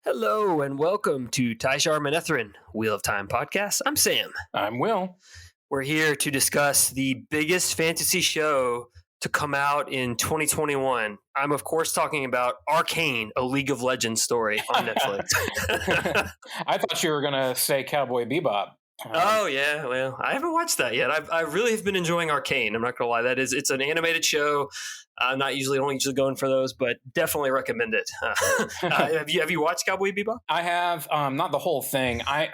Hello and welcome to Tai'Shar Manethrin, Wheel of Time podcast. I'm Sam. I'm Will. We're here to discuss the biggest fantasy show to come out in 2021. I'm, of course, talking about Arcane, a League of Legends story on Netflix. I thought you were going to say Cowboy Bebop. Oh, yeah. Well, I haven't watched that yet. I really have been enjoying Arcane. I'm not going to lie. It's an animated show. I'm don't usually going for those, but definitely recommend it. Have you watched Cowboy Bebop? I have, not the whole thing. I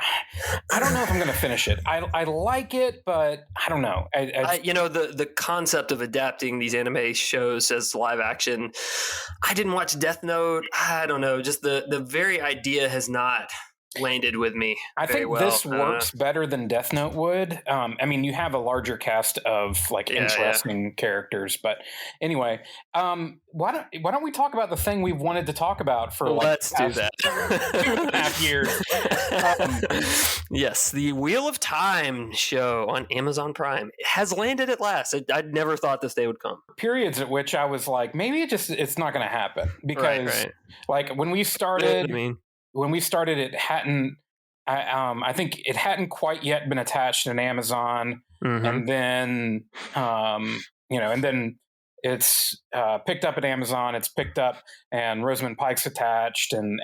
don't know if I'm going to finish it. I like it, but I don't know. The concept of adapting these anime shows as live action. I didn't watch Death Note. I don't know. Just the very idea has not landed with me. I think this works better than Death Note would. You have a larger cast of interesting characters, but anyway, why don't we talk about the thing we've wanted to talk about for let's do that 2.5 years. Yes, the Wheel of Time show on Amazon Prime has landed at last. I'd never thought this day would come. Periods at which I was like, maybe it's not going to happen because like when we started. When we started, it hadn't. I think it hadn't quite yet been attached in Amazon, and then and then it's picked up at Amazon. It's picked up, and Rosamund Pike's attached, and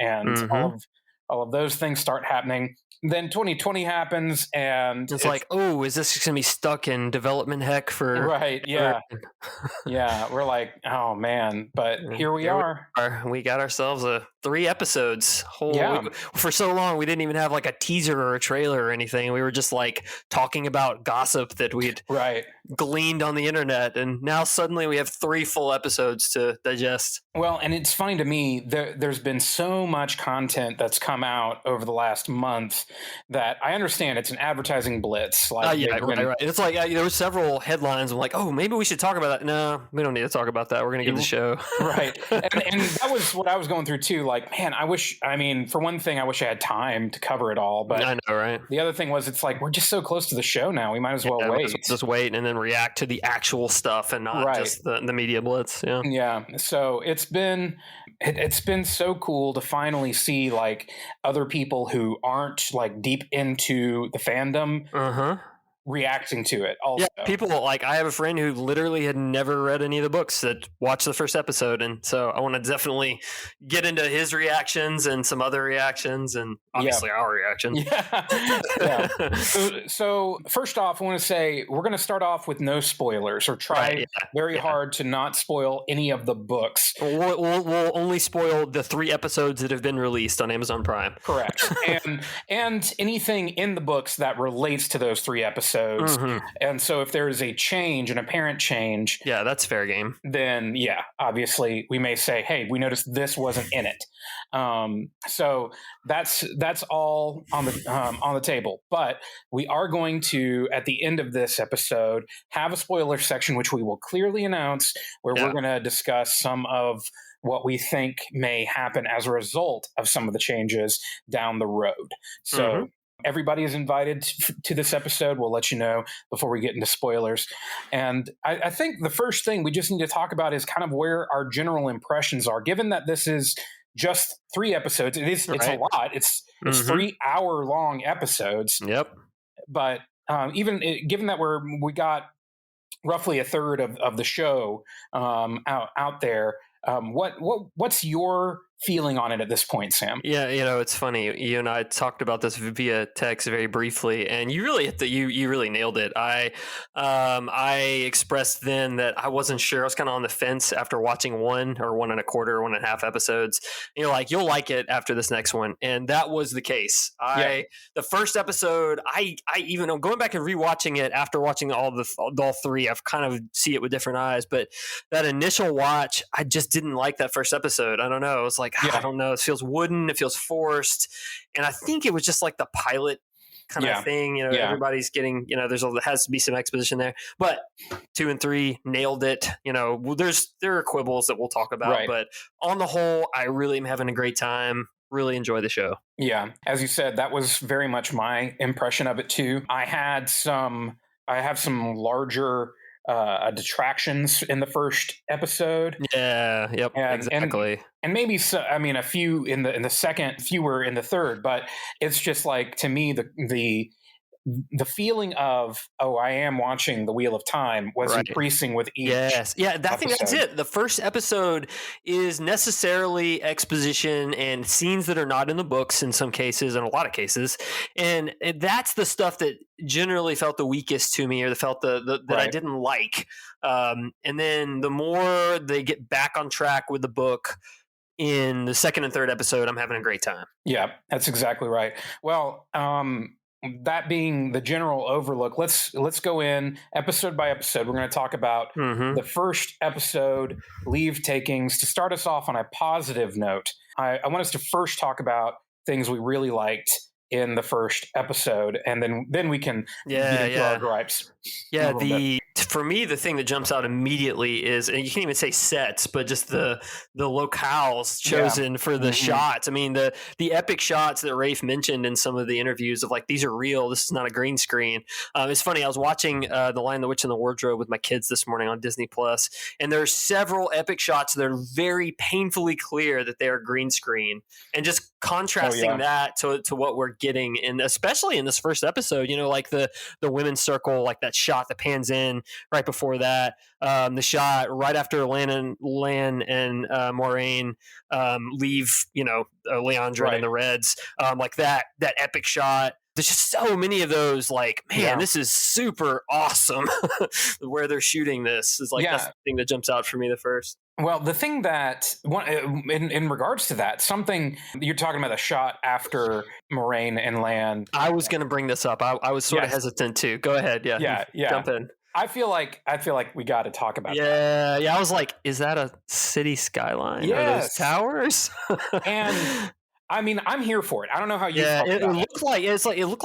all of those things start happening. Then 2020 happens, and it's like, oh, is this going to be stuck in development heck for? Right? Yeah, yeah. We're like, oh man, but here we are. We got ourselves 3 episodes. For so long, we didn't even have like a teaser or a trailer or anything. We were just like talking about gossip that we'd gleaned on the internet, and now suddenly we have 3 full episodes to digest. Well, and it's funny to me, there's been so much content that's come out over the last month that I understand it's an advertising blitz. Right. It's like there were several headlines. I'm like, oh, maybe we should talk about that. No, we don't need to talk about that. We're going to get the show. Right. And that was what I was going through too. Like, man, for one thing, I wish I had time to cover it all. But I know, right? The other thing was, it's like, we're just so close to the show now. We might as well wait. Just wait and then react to the actual stuff and not just the media blitz. Yeah. Yeah. So it's been so cool to finally see like other people who aren't like deep into the fandom reacting to it also. Yeah, people like, I have a friend who literally had never read any of the books that watched the first episode, and so I want to definitely get into his reactions and some other reactions, and obviously our reaction. So first off, I want to say we're going to start off with no spoilers, or try very hard to not spoil any of the books. We'll only spoil the 3 episodes that have been released on Amazon Prime. Correct. and anything in the books that relates to those 3 episodes. And so if there is a change, an apparent change, that's fair game. Then obviously we may say, hey, we noticed this wasn't in it. So that's all on the table. But we are going to, at the end of this episode, have a spoiler section, which we will clearly announce, where we're going to discuss some of what we think may happen as a result of some of the changes down the road. So everybody is invited to this episode. We'll let you know before we get into spoilers. And I think the first thing we just need to talk about is kind of where our general impressions are, given that this is just 3 episodes. It's a lot. It's 3-hour-long episodes. Yep. But given that we got roughly a third of the show out there, what's your feeling on it at this point, Sam? Yeah, it's funny. You and I talked about this via text very briefly, and you really you really nailed it. I expressed then that I wasn't sure. I was kind of on the fence after watching 1 or 1 1/4, 1.5 episodes. You're like, you'll like it after this next one, and that was the case. The first episode, I even going back and rewatching it after watching all 3, I've kind of see it with different eyes. But that initial watch, I just didn't like that first episode. I don't know. It was like, I don't know. It feels wooden. It feels forced. And I think it was just like the pilot kind of thing. Everybody's getting, there has to be some exposition there. But 2 and 3 nailed it. There are quibbles that we'll talk about. But on the whole, I really am having a great time. Really enjoy the show. Yeah. As you said, that was very much my impression of it too. I have some larger detractions in the first episode. Yeah. Yep. Exactly. And maybe so, I mean, a few in the second, fewer in the third, but it's just like, to me, the feeling of, oh, I am watching the Wheel of Time was increasing with each. Yes. Yeah, I think that's it. The first episode is necessarily exposition and scenes that are not in the books in some cases, in a lot of cases. And that's the stuff that generally felt the weakest to me, or felt that I didn't like. And then the more they get back on track with the book in the second and third episode, I'm having a great time. Yeah, that's exactly right. Well, that being the general overlook, let's go in episode by episode. We're going to talk about the first episode, Leave Takings. To start us off on a positive note, I want us to first talk about things we really liked in the first episode, and then we can get into our gripes. Yeah, for me, the thing that jumps out immediately is, and you can't even say sets, but just the locales chosen for the shots. I mean, the epic shots that Rafe mentioned in some of the interviews of like, these are real. This is not a green screen. It's funny. I was watching The Lion, the Witch, and the Wardrobe with my kids this morning on Disney Plus, and there's several epic shots that are very painfully clear that they are green screen, and just contrasting that to what we're getting, and especially in this first episode, like the women's circle, like that shot that pans in right before that, the shot right after Lan and Moraine leave, Leandra and the Reds, like that epic shot. There's just so many of those, like, man, this is super awesome. Where they're shooting this is like, that's the thing that jumps out for me the first. Well, the thing that, in regards to that, something you're talking about, the shot after Moraine and Lan. I was going to bring this up. I was sort of hesitant too. Go ahead. Yeah. Jump in. I feel like we got to talk about that. Yeah. I was like, is that a city skyline? Yes. Are those towers? And I mean, I'm here for it. I don't know how you. It looked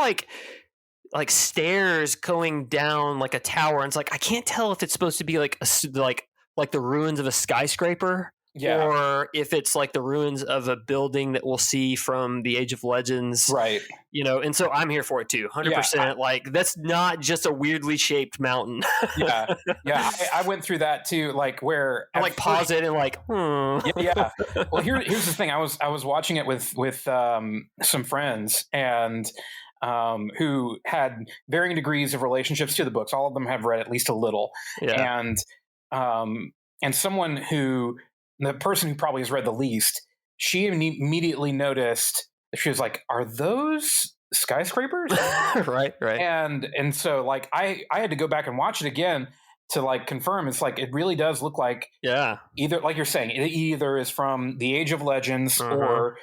like stairs going down like a tower, and it's like, I can't tell if it's supposed to be like the ruins of a skyscraper, or if it's like the ruins of a building that we'll see from the Age of Legends, right? And so I'm here for it too, 100%. Like, that's not just a weirdly shaped mountain. I went through that too, like where I like pause it and like, Well, here's the thing. I was watching it with some friends, and who had varying degrees of relationships to the books. All of them have read at least a little, and someone the person who probably has read the least, she immediately noticed. She was like, "Are those skyscrapers?" Right. And so, like, I had to go back and watch it again to like confirm. It's like, it really does look like, either, like you're saying, it either is from the Age of Legends or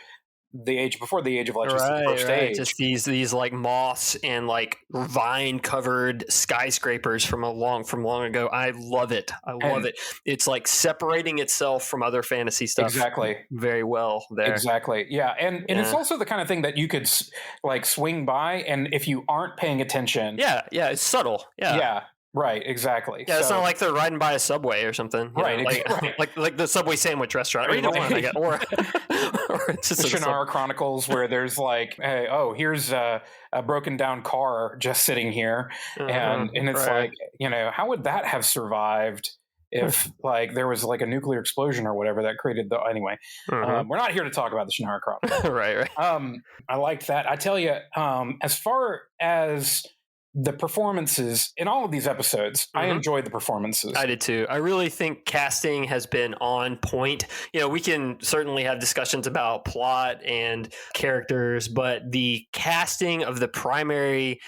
the age before the Age of Legends, the first age. Just these like moss and like vine covered skyscrapers from long ago. I love it. It's like separating itself from other fantasy stuff. Exactly. Very well there. Exactly. Yeah. And it's also the kind of thing that you could like swing by, and if you aren't paying attention. Yeah. It's subtle. Yeah. Right, exactly. Yeah, it's not like they're riding by a Subway or something. Right, like the Subway sandwich restaurant. Or it's just the Shannara Chronicles, where there's like, hey, here's a broken down car just sitting here, and it's like, how would that have survived if like there was like a nuclear explosion or whatever that created the anyway. We're not here to talk about the Shannara Chronicles. Right. I liked that. I tell you, as far as the performances in all of these episodes, I enjoyed the performances. I did too. I really think casting has been on point. We can certainly have discussions about plot and characters, but the casting of the primary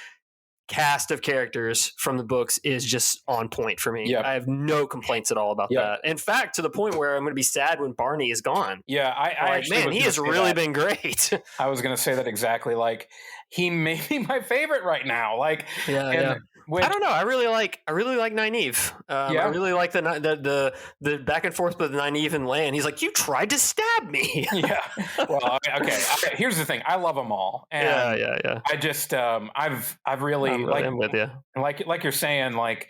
cast of characters from the books is just on point for me. I have no complaints at all about that. In fact, to the point where I'm going to be sad when Barney is gone. He has really been great. I was going to say that exactly. Like, he may be my favorite right now. Like, I don't know. I really like Nynaeve. I really like the back and forth with Nynaeve and Lan. He's like, you tried to stab me. Well, okay. Here's the thing. I love them all. And I just, I've really, I'm with you. Like you're saying, like,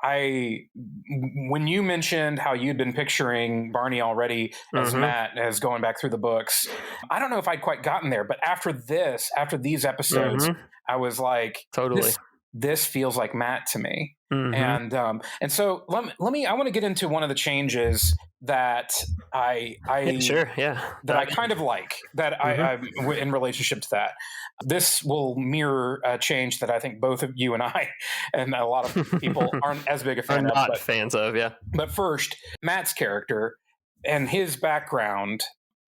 when you mentioned how you'd been picturing Barney already as Matt, as going back through the books, I don't know if I'd quite gotten there, but after these episodes, I was like, totally. this feels like Matt to me. Mm-hmm. And so let me I want to get into one of the changes that I Sure, yeah. that I kind of like, that I'm in relationship to that. This will mirror a change that I think both of you and I and a lot of people aren't as big a Are fan of. not fans of, yeah. But first, Matt's character and his background,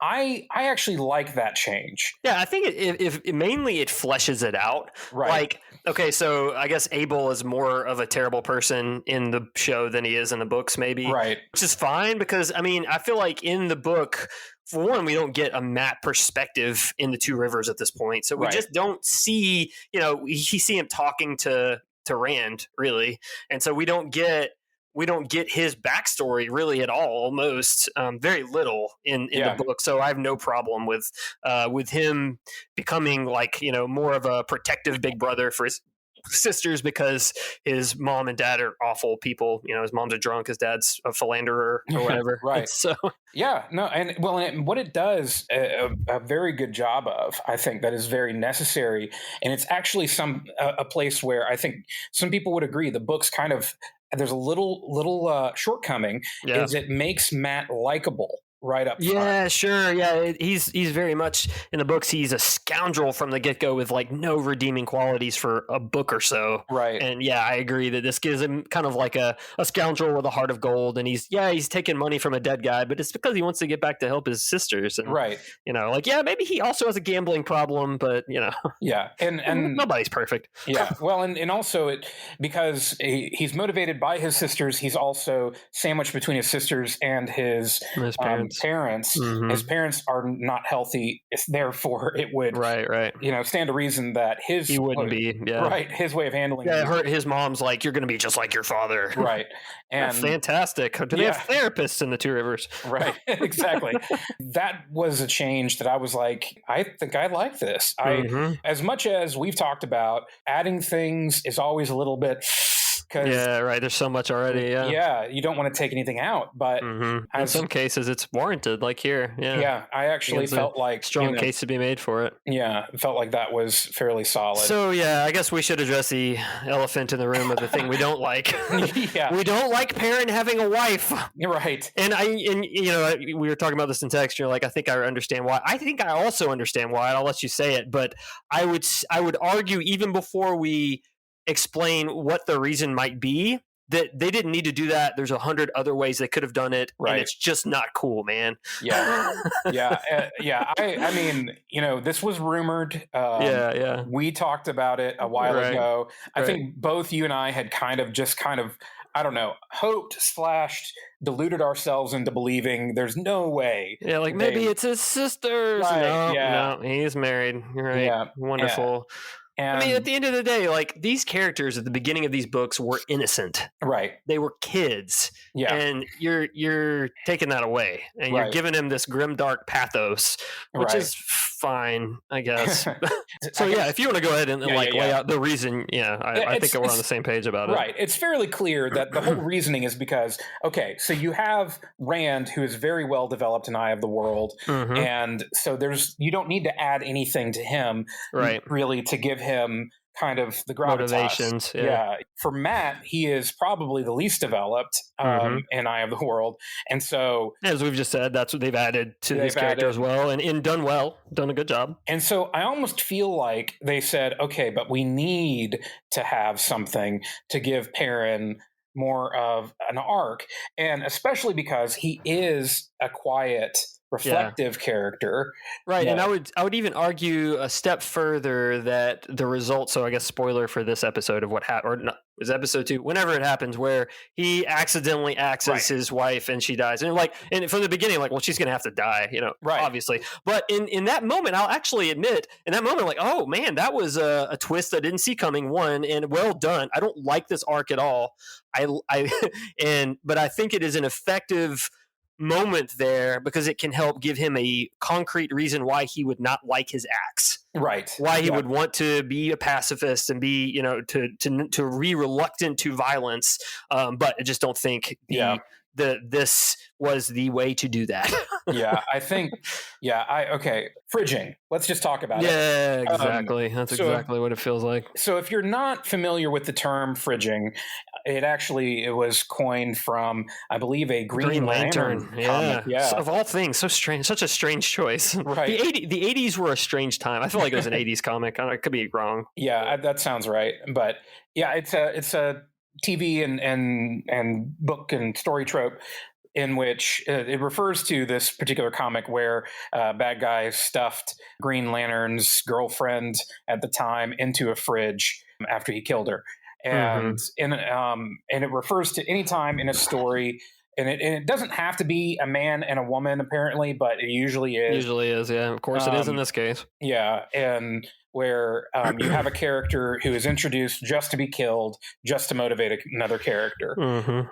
I actually like that change. Yeah, I think if mainly it fleshes it out. Right. Like, okay, so I guess Abel is more of a terrible person in the show than he is in the books, maybe. Right. Which is fine because, I mean, I feel like in the book, for one, we don't get a Matt perspective in the Two Rivers at this point. So we just don't see, we see him talking to Rand, really. And so we don't get his backstory really at all, almost very little in the book. So I have no problem with him becoming like, more of a protective big brother for his sisters because his mom and dad are awful people. His mom's a drunk, his dad's a philanderer or whatever. Right. So and what it does a very good job of, I think, that is very necessary, and it's actually a place where I think some people would agree the book's kind of, there's a little shortcoming, is it makes Matt likable right up front. Yeah, sure. Yeah, he's very much in the books. He's a scoundrel from the get go with like no redeeming qualities for a book or so. Right. And yeah, I agree that this gives him kind of like a scoundrel with a heart of gold. And he's taking money from a dead guy, but it's because he wants to get back to help his sisters. And, maybe he also has a gambling problem, but yeah, and nobody's perfect. Yeah, well, and also because he's motivated by his sisters, he's also sandwiched between his sisters and his parents. Mm-hmm. His parents are not healthy, therefore it would stand to reason that he wouldn't be his way of handling his mom's like, you're going to be just like your father, right? And that's fantastic. Do they have therapists in the Two Rivers? Right, exactly. That was a change that I was like, I think I like this. As much as we've talked about, adding things is always a little bit. There's so much already. Yeah, you don't want to take anything out, but in some cases it's warranted. Like here, I actually felt like strong case to be made for it. Yeah, it felt like that was fairly solid. So I guess we should address the elephant in the room of the thing we don't like. We don't like Perrin having a wife. Right. And we were talking about this in text. You're like, I think I understand why. I think I also understand why. And I'll let you say it, but I would argue even before we explain what the reason might be, that they didn't need to do that. There's 100 other ways they could have done it, and it's just not cool, man. I mean, this was rumored. We talked about it a while ago. I think both you and I had kind of I don't know, hoped / deluded ourselves into believing there's no way. Yeah, like maybe it's his sisters. Right, no, he's married. Right. Yeah, wonderful. Yeah. And, I mean, at the end of the day, like these characters at the beginning of these books were innocent. Right. They were kids. Yeah. And you're taking that away, and you're giving him this grimdark pathos, which is fine, I guess. So if you want to go ahead and lay out the reason, I think we're on the same page about it. Right. It's fairly clear that the whole reasoning is because, so you have Rand, who is very well developed in Eye of the World, and so you don't need to add anything to him, really, to give him kind of the gravitas. Motivations. Yeah. For Matt, he is probably the least developed in Eye of the World. And so, as we've just said, that's what they've added to this character as well, and done a good job. And so I almost feel like they said, okay, but we need to have something to give Perrin more of an arc, and especially because he is a quiet, reflective character, right? And I would even argue a step further that the result. So I guess spoiler for this episode of what happened, or not, was episode 2, whenever it happens, where he accidentally acts as his wife and she dies, and from the beginning, well, she's gonna have to die, obviously. But in that moment, I'll actually admit, in that moment, oh man, that was a twist I didn't see coming. One, and well done. I don't like this arc at all. But I think it is an effective moment there because it can help give him a concrete reason why he would not like his acts, why he would want to be a pacifist and be to be reluctant to violence, but I just don't think this was the way to do that. I think, okay. Fridging. Let's just talk about it. Yeah, exactly. That's so exactly what it feels like. So if you're not familiar with the term fridging, it was coined from, I believe, a Green Lantern comic. Yeah. So, of all things, so strange, such a strange choice. Right. The 80s were a strange time. I feel like it was an 80s comic. I could be wrong. Yeah, that sounds right. But yeah, it's a TV and book and story trope in which it refers to this particular comic where bad guy stuffed Green Lantern's girlfriend at the time into a fridge after he killed her, and it refers to any time in a story. And it doesn't have to be a man and a woman, apparently, but it usually is. Usually is, yeah. Of course it is in this case. Yeah, and where you have a character who is introduced just to be killed, just to motivate another character.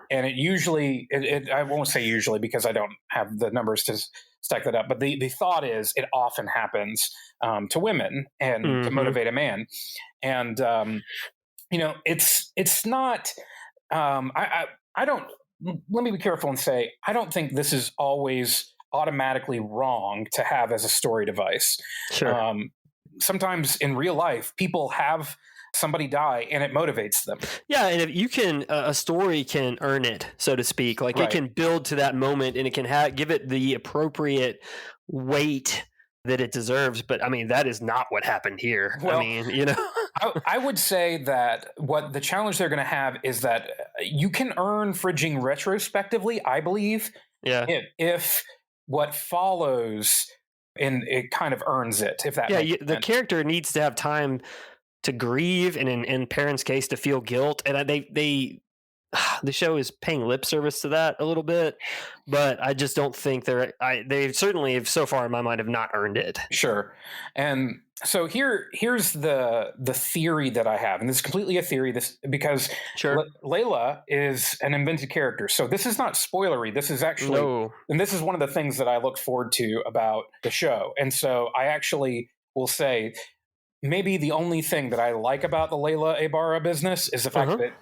And it usually, I won't say usually because I don't have the numbers to stack that up, but the thought is it often happens to women and to motivate a man. And, it's not, I don't, let me be careful and say, I don't think this is always automatically wrong to have as a story device. Sure. Sometimes in real life, people have somebody die and it motivates them. Yeah, and if you can, a story can earn it, so to speak. Like it can build to that moment and it can give it the appropriate weight that it deserves. But I mean, that is not what happened here. Well, I mean, I would say that what the challenge they're going to have is that you can earn fridging retrospectively, I believe. Yeah. If what follows and it kind of earns it, if that makes sense. The character needs to have time to grieve, and in Perrin's case, to feel guilt. And the show is paying lip service to that a little bit, but I just don't think they certainly have, so far in my mind, have not earned it. Sure. And so here's the theory that I have, and this is completely a theory. Because Layla is an invented character, so this is not spoilery. This is actually, and this is one of the things that I look forward to about the show. And so I actually will say, maybe the only thing that I like about the Layla Ibarra business is the fact that it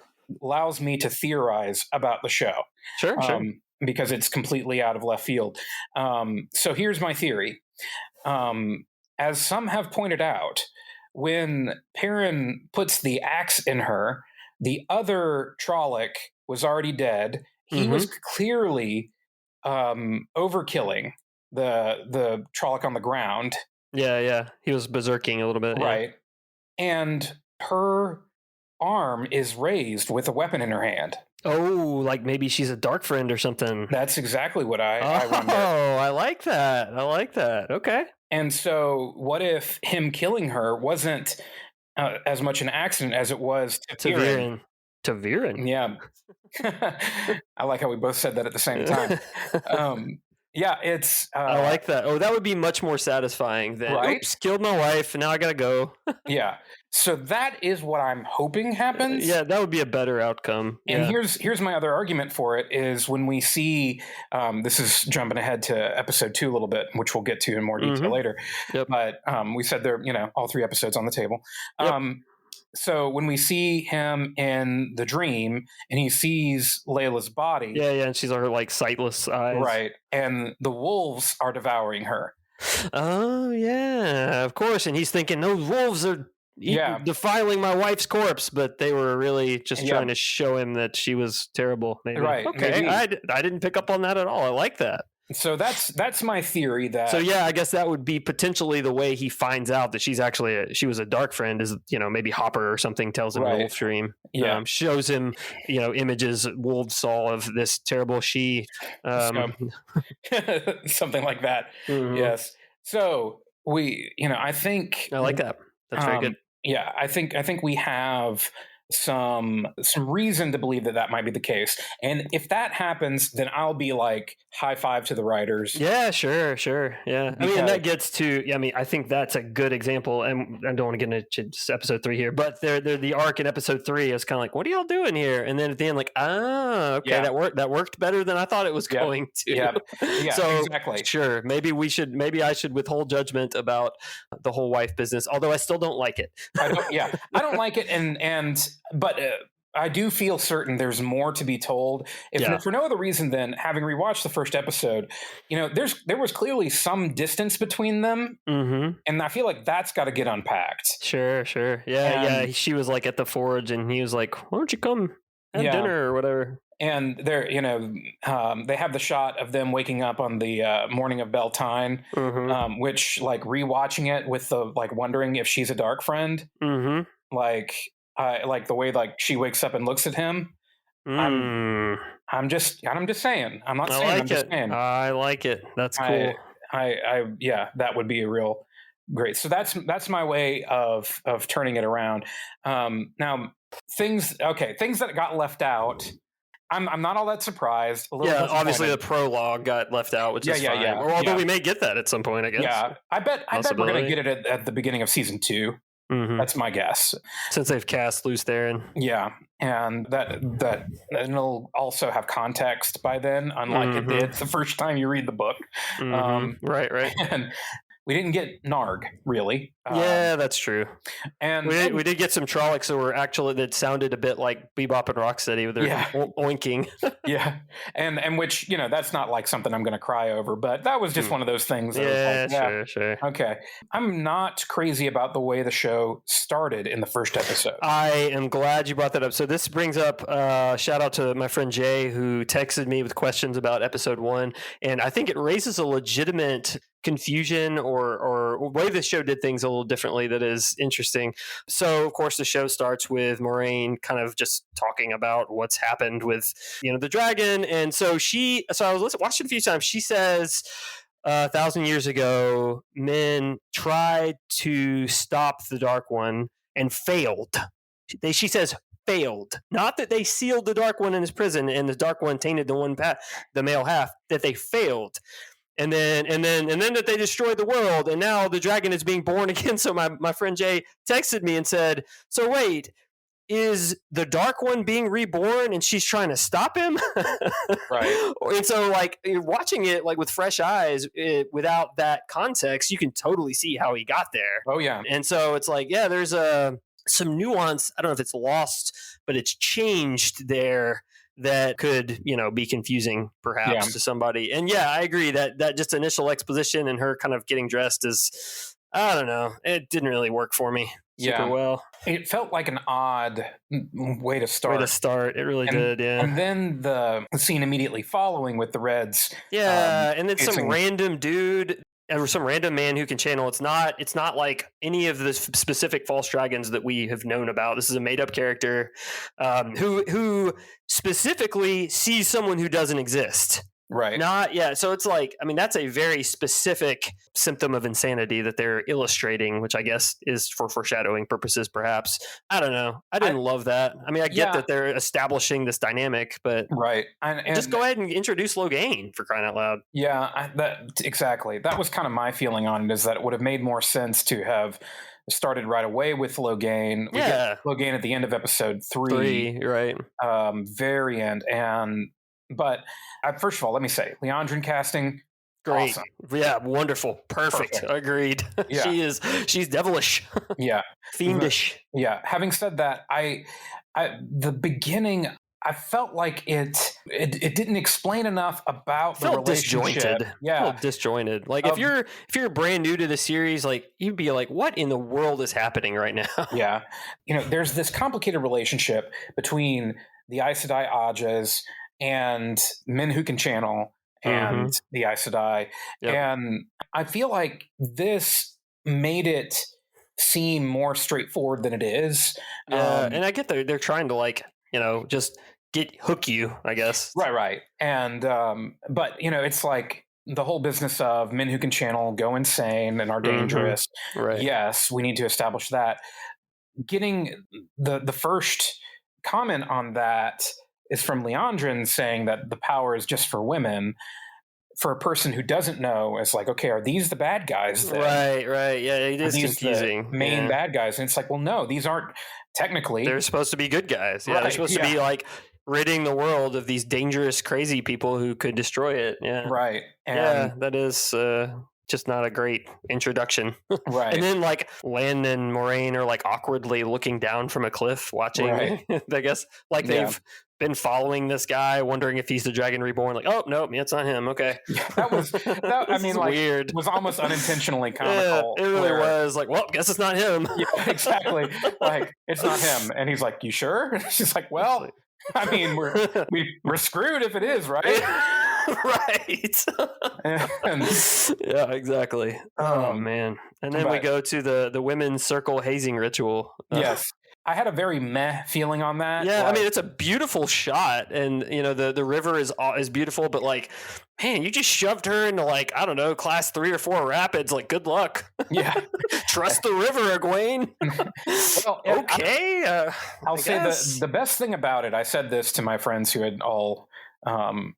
allows me to theorize about the show. Sure. Because it's completely out of left field. So here's my theory. As some have pointed out, when Perrin puts the axe in her, the other Trolloc was already dead. He was clearly overkilling the Trolloc on the ground. Yeah. He was berserking a little bit. Right. Yeah. And her arm is raised with a weapon in her hand. Oh, like maybe she's a dark friend or something. That's exactly what I wonder. Oh, I like that. Okay. And so what if him killing her wasn't as much an accident as it was to Viren? To Viren? Yeah. I like how we both said that at the same time. Yeah, it's... I like that. Oh, that would be much more satisfying than, oops, killed my wife, and now I gotta go. Yeah. So that is what I'm hoping happens. Yeah, that would be a better outcome. And here's my other argument for it is when we see, this is jumping ahead to episode 2 a little bit, which we'll get to in more detail later. Yep. But we said there, all 3 episodes on the table. Yep. So when we see him in the dream and he sees Layla's body. Yeah, and she's her like sightless eyes. Right. And the wolves are devouring her. Oh, yeah, of course. And he's thinking, those wolves are defiling my wife's corpse, but they were really just trying to show him that she was terrible. Maybe. Right. Okay. Maybe. I didn't pick up on that at all. I like that. So that's my theory. That I guess that would be potentially the way he finds out that she's actually she was a dark friend. Is maybe Hopper or something tells him the wolf dream. Yeah, shows him images wolves saw of this terrible she. Something like that. Mm-hmm. Yes. So I think I like that. That's very good. Yeah, I think we have some reason to believe that might be the case. And if that happens, then I'll be like, high five to the writers. Yeah, sure. Yeah. I mean, and that gets to, I think that's a good example. And I don't want to get into episode 3 here, but they're the arc in episode 3 is kind of like, what are y'all doing here? And then at the end, like, okay, that worked better than I thought it was going to. Yeah, so, exactly. Sure. Maybe I should withhold judgment about the whole wife business, although I still don't like it. I don't like it. But I do feel certain there's more to be told. If for no other reason than having rewatched the first episode, there was clearly some distance between them, and I feel like that's got to get unpacked. Sure. Yeah. She was like at the forge, and he was like, "Why don't you come have dinner or whatever?" And they're, they have the shot of them waking up on the morning of Beltane, which, like, rewatching it with the like wondering if she's a dark friend, like the way like she wakes up and looks at him. I'm just saying. I'm not saying. I'm just saying. I like it. That's cool. That would be a real great. So that's my way of turning it around. Now things that got left out. I'm not all that surprised. Obviously the prologue got left out, which is fine. Or although we may get that at some point, I guess. Yeah, I bet we're going to get it at the beginning of season 2. That's my guess. Since they've cast Luce Theron. Yeah, and that it'll also have context by then, unlike it did the first time you read the book. Right. And we didn't get Narg, really. Yeah, that's true. And we did get some Trollocs that sounded a bit like Bebop and Rocksteady with their oinking. Yeah, and which, that's not like something I'm going to cry over, but that was just one of those things. Sure. Okay. I'm not crazy about the way the show started in the first episode. I am glad you brought that up. So this brings up shout out to my friend Jay, who texted me with questions about episode 1, and I think it raises a legitimate confusion or way the show did things a little differently that is interesting. So of course the show starts with Moiraine kind of just talking about what's happened with the dragon, and so I was watching a few times. She says 1,000 years ago men tried to stop the Dark One and failed. She says failed, not that they sealed the Dark One in his prison and the Dark One tainted the male half, that they failed. And then that they destroyed the world, and now the dragon is being born again. So my friend Jay texted me and said, "So wait, is the Dark One being reborn, and she's trying to stop him?" Right. And so, like, watching it like with fresh eyes, without that context, you can totally see how he got there. Oh yeah. And so it's like, there's some nuance. I don't know if it's lost, but it's changed there. That could, be confusing perhaps to somebody. And I agree that just initial exposition and her kind of getting dressed is, I don't know, it didn't really work for me super well. It felt like an odd way to start. It really did, yeah. And then the scene immediately following with the Reds. Yeah, and then some random dude or some random man who can channel. It's not like any of the specific false dragons that we have known about. This is a made up character who specifically sees someone who doesn't exist. Right. So it's like, that's a very specific symptom of insanity that they're illustrating, which I guess is for foreshadowing purposes, perhaps. I don't know. I didn't love that. I get that they're establishing this dynamic, but right. And just go ahead and introduce Loghain, for crying out loud. Yeah, exactly. That was kind of my feeling on it, is that it would have made more sense to have started right away with Loghain. We get Loghain at the end of episode 3. Right. Very end. But first of all, let me say, Leandrin casting, great. Awesome. Yeah, wonderful. Perfect. Agreed. Yeah. She's devilish. Yeah. Fiendish. Yeah. Having said that, the beginning, I felt like it didn't explain enough about the relationship. Disjointed. Yeah. Felt disjointed. Like if you're brand new to the series, like you'd be like, what in the world is happening right now? Yeah. There's this complicated relationship between the Aes Sedai Ajas and men who can channel and the Aes Sedai. Yep. And I feel like this made it seem more straightforward than it is. And I get they're trying to just hook you, I guess. Right. And but it's like the whole business of men who can channel go insane and are dangerous. Right. Yes, we need to establish that. Getting the first comment on that is from Leandrin, saying that the power is just for women. For a person who doesn't know, it's like, okay, are these the bad guys then? Right. Yeah, it is confusing. The main bad guys. And it's like, well, no, these aren't technically. They're supposed to be good guys. Yeah, they're supposed to be like ridding the world of these dangerous, crazy people who could destroy it. Yeah. Right. And that is just not a great introduction. Right. And then like Lan and Moraine are like awkwardly looking down from a cliff watching, Right. I guess, like they've been following this guy, wondering if he's the Dragon Reborn. Like, oh, no, it's not him. Okay. Yeah, that I mean, like, weird. was almost unintentionally comical. Yeah, it really was. Like, well, guess it's not him. Yeah, exactly. Like, it's not him. And he's like, you sure? And she's like, well, I mean, we're screwed if it is, right? Right. And, yeah, exactly. Oh man. And then we go to the women's circle hazing ritual. Yes. I had a very meh feeling on that. Yeah, I mean, it's a beautiful shot, and you know the river is beautiful, but like, man, you just shoved her into like, I don't know, class 3 or 4 rapids. Like, good luck. Yeah. Trust the river, Egwene. Well, okay. I'll say the best thing about it, I said this to my friends who had all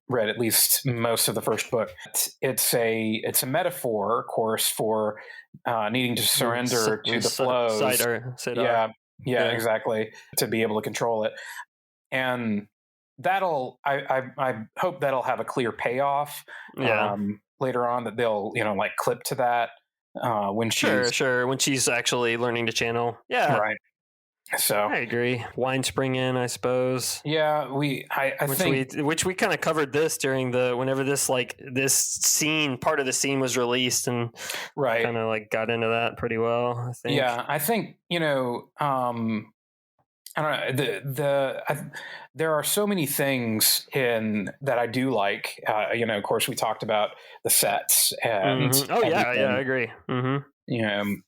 read at least most of the first book. It's a metaphor, of course, for needing to surrender to the flows. Yeah, exactly. To be able to control it. And that'll, I hope that'll have a clear payoff later on, that they'll, like clip to that when when she's actually learning to channel. Yeah. Right. So I agree. Wine Spring Inn, I suppose. Yeah, I think which we kind of covered this during whenever this scene, part of the scene was released, and kind of like got into that pretty well, I think. Yeah, I think I don't know, there are so many things in that I do like. Of course, we talked about the sets and I agree.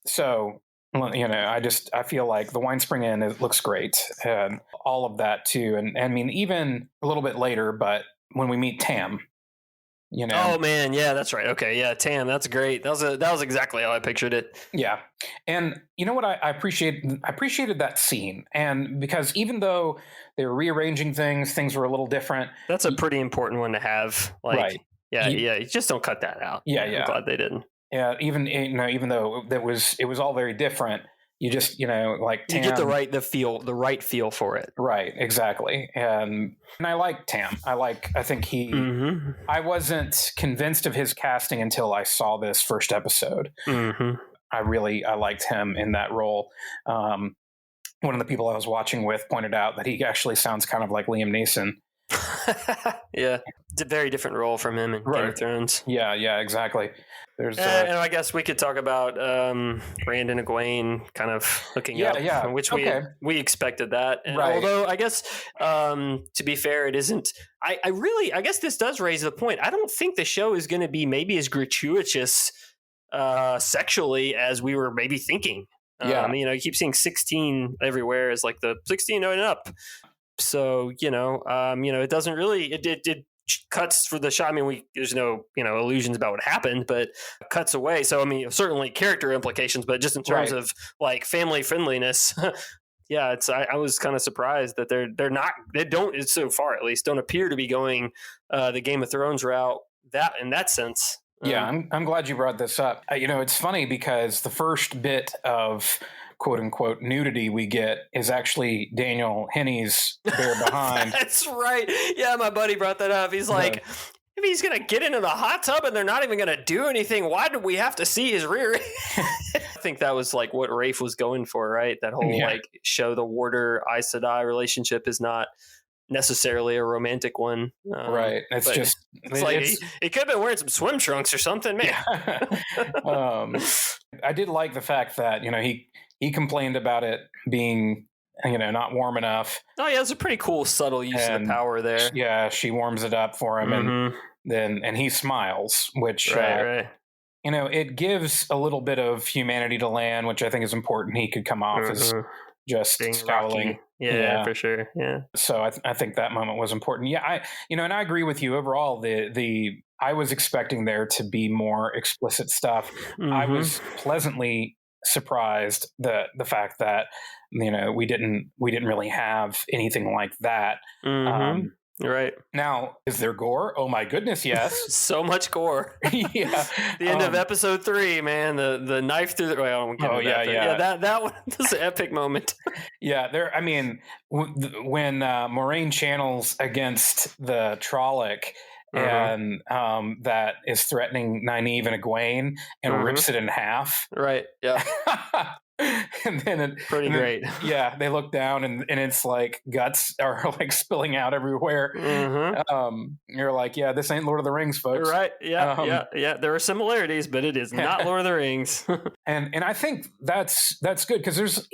So. I feel like the Wine Spring Inn looks great, and all of that too. And I mean, even a little bit later, but when we meet Tam, Oh man, yeah, that's right. Okay, yeah, Tam, that's great. That was exactly how I pictured it. Yeah, and you know what I appreciated that scene, and because even though they were rearranging things were a little different. That's a pretty important one to have. Like, right. Yeah, you just don't cut that out. Yeah, I'm glad they didn't. Yeah, even though it was all very different, you just like Tam, you get the right feel for it. Right, exactly. And I like Tam. I think he. Mm-hmm. I wasn't convinced of his casting until I saw this first episode. Mm-hmm. I liked him in that role. One of the people I was watching with pointed out that he actually sounds kind of like Liam Neeson. Yeah, it's a very different role from him in Game of Thrones. Yeah, exactly. There's and I guess we could talk about Rand and Egwene kind of hooking up, which we expected that. And although I guess to be fair, it isn't. I guess this does raise the point. I don't think the show is going to be maybe as gratuitous sexually as we were maybe thinking. You keep seeing 16 everywhere as like the 16 and up. So it doesn't really it cuts for the shot. I mean, there's no illusions about what happened, but cuts away. So I mean, certainly character implications, but just in terms of like family friendliness, yeah, I was kind of surprised that they don't so far at least don't appear to be going the Game of Thrones route in that sense. Yeah, I'm glad you brought this up. It's funny because the first bit of quote unquote nudity we get is actually Daniel Henney's bare behind. That's right. Yeah, my buddy brought that up. He's like, if he's going to get into the hot tub and they're not even going to do anything, why do we have to see his rear? I think that was like what Rafe was going for, right? That whole like show the warder Aes Sedai relationship is not necessarily a romantic one. Right. It's just he could have been wearing some swim trunks or something, man. Yeah. I did like the fact that, he complained about it being, not warm enough. Oh yeah, it's a pretty cool subtle use of the power there. Yeah, she warms it up for him, and he smiles, which it gives a little bit of humanity to Lan, which I think is important. He could come off as just being scowling. Yeah, for sure. Yeah. So I think that moment was important. Yeah, and I agree with you overall. I was expecting there to be more explicit stuff. I was pleasantly surprised the fact that we didn't really have anything like that. Right. Now, is there gore? Oh my goodness, yes. So much gore. Yeah. The end of episode 3, man, the knife through the that one was an epic moment. Yeah, there. I mean, when Moraine channels against the Trolloc, and that is threatening Nynaeve and Egwene and rips it in half. Right. Yeah. And then Pretty great. Yeah, they look down and it's like guts are like spilling out everywhere. You're like, yeah, this ain't Lord of the Rings, folks. Right. Yeah. Yeah. There are similarities, but it is not Lord of the Rings. and I think that's good because there's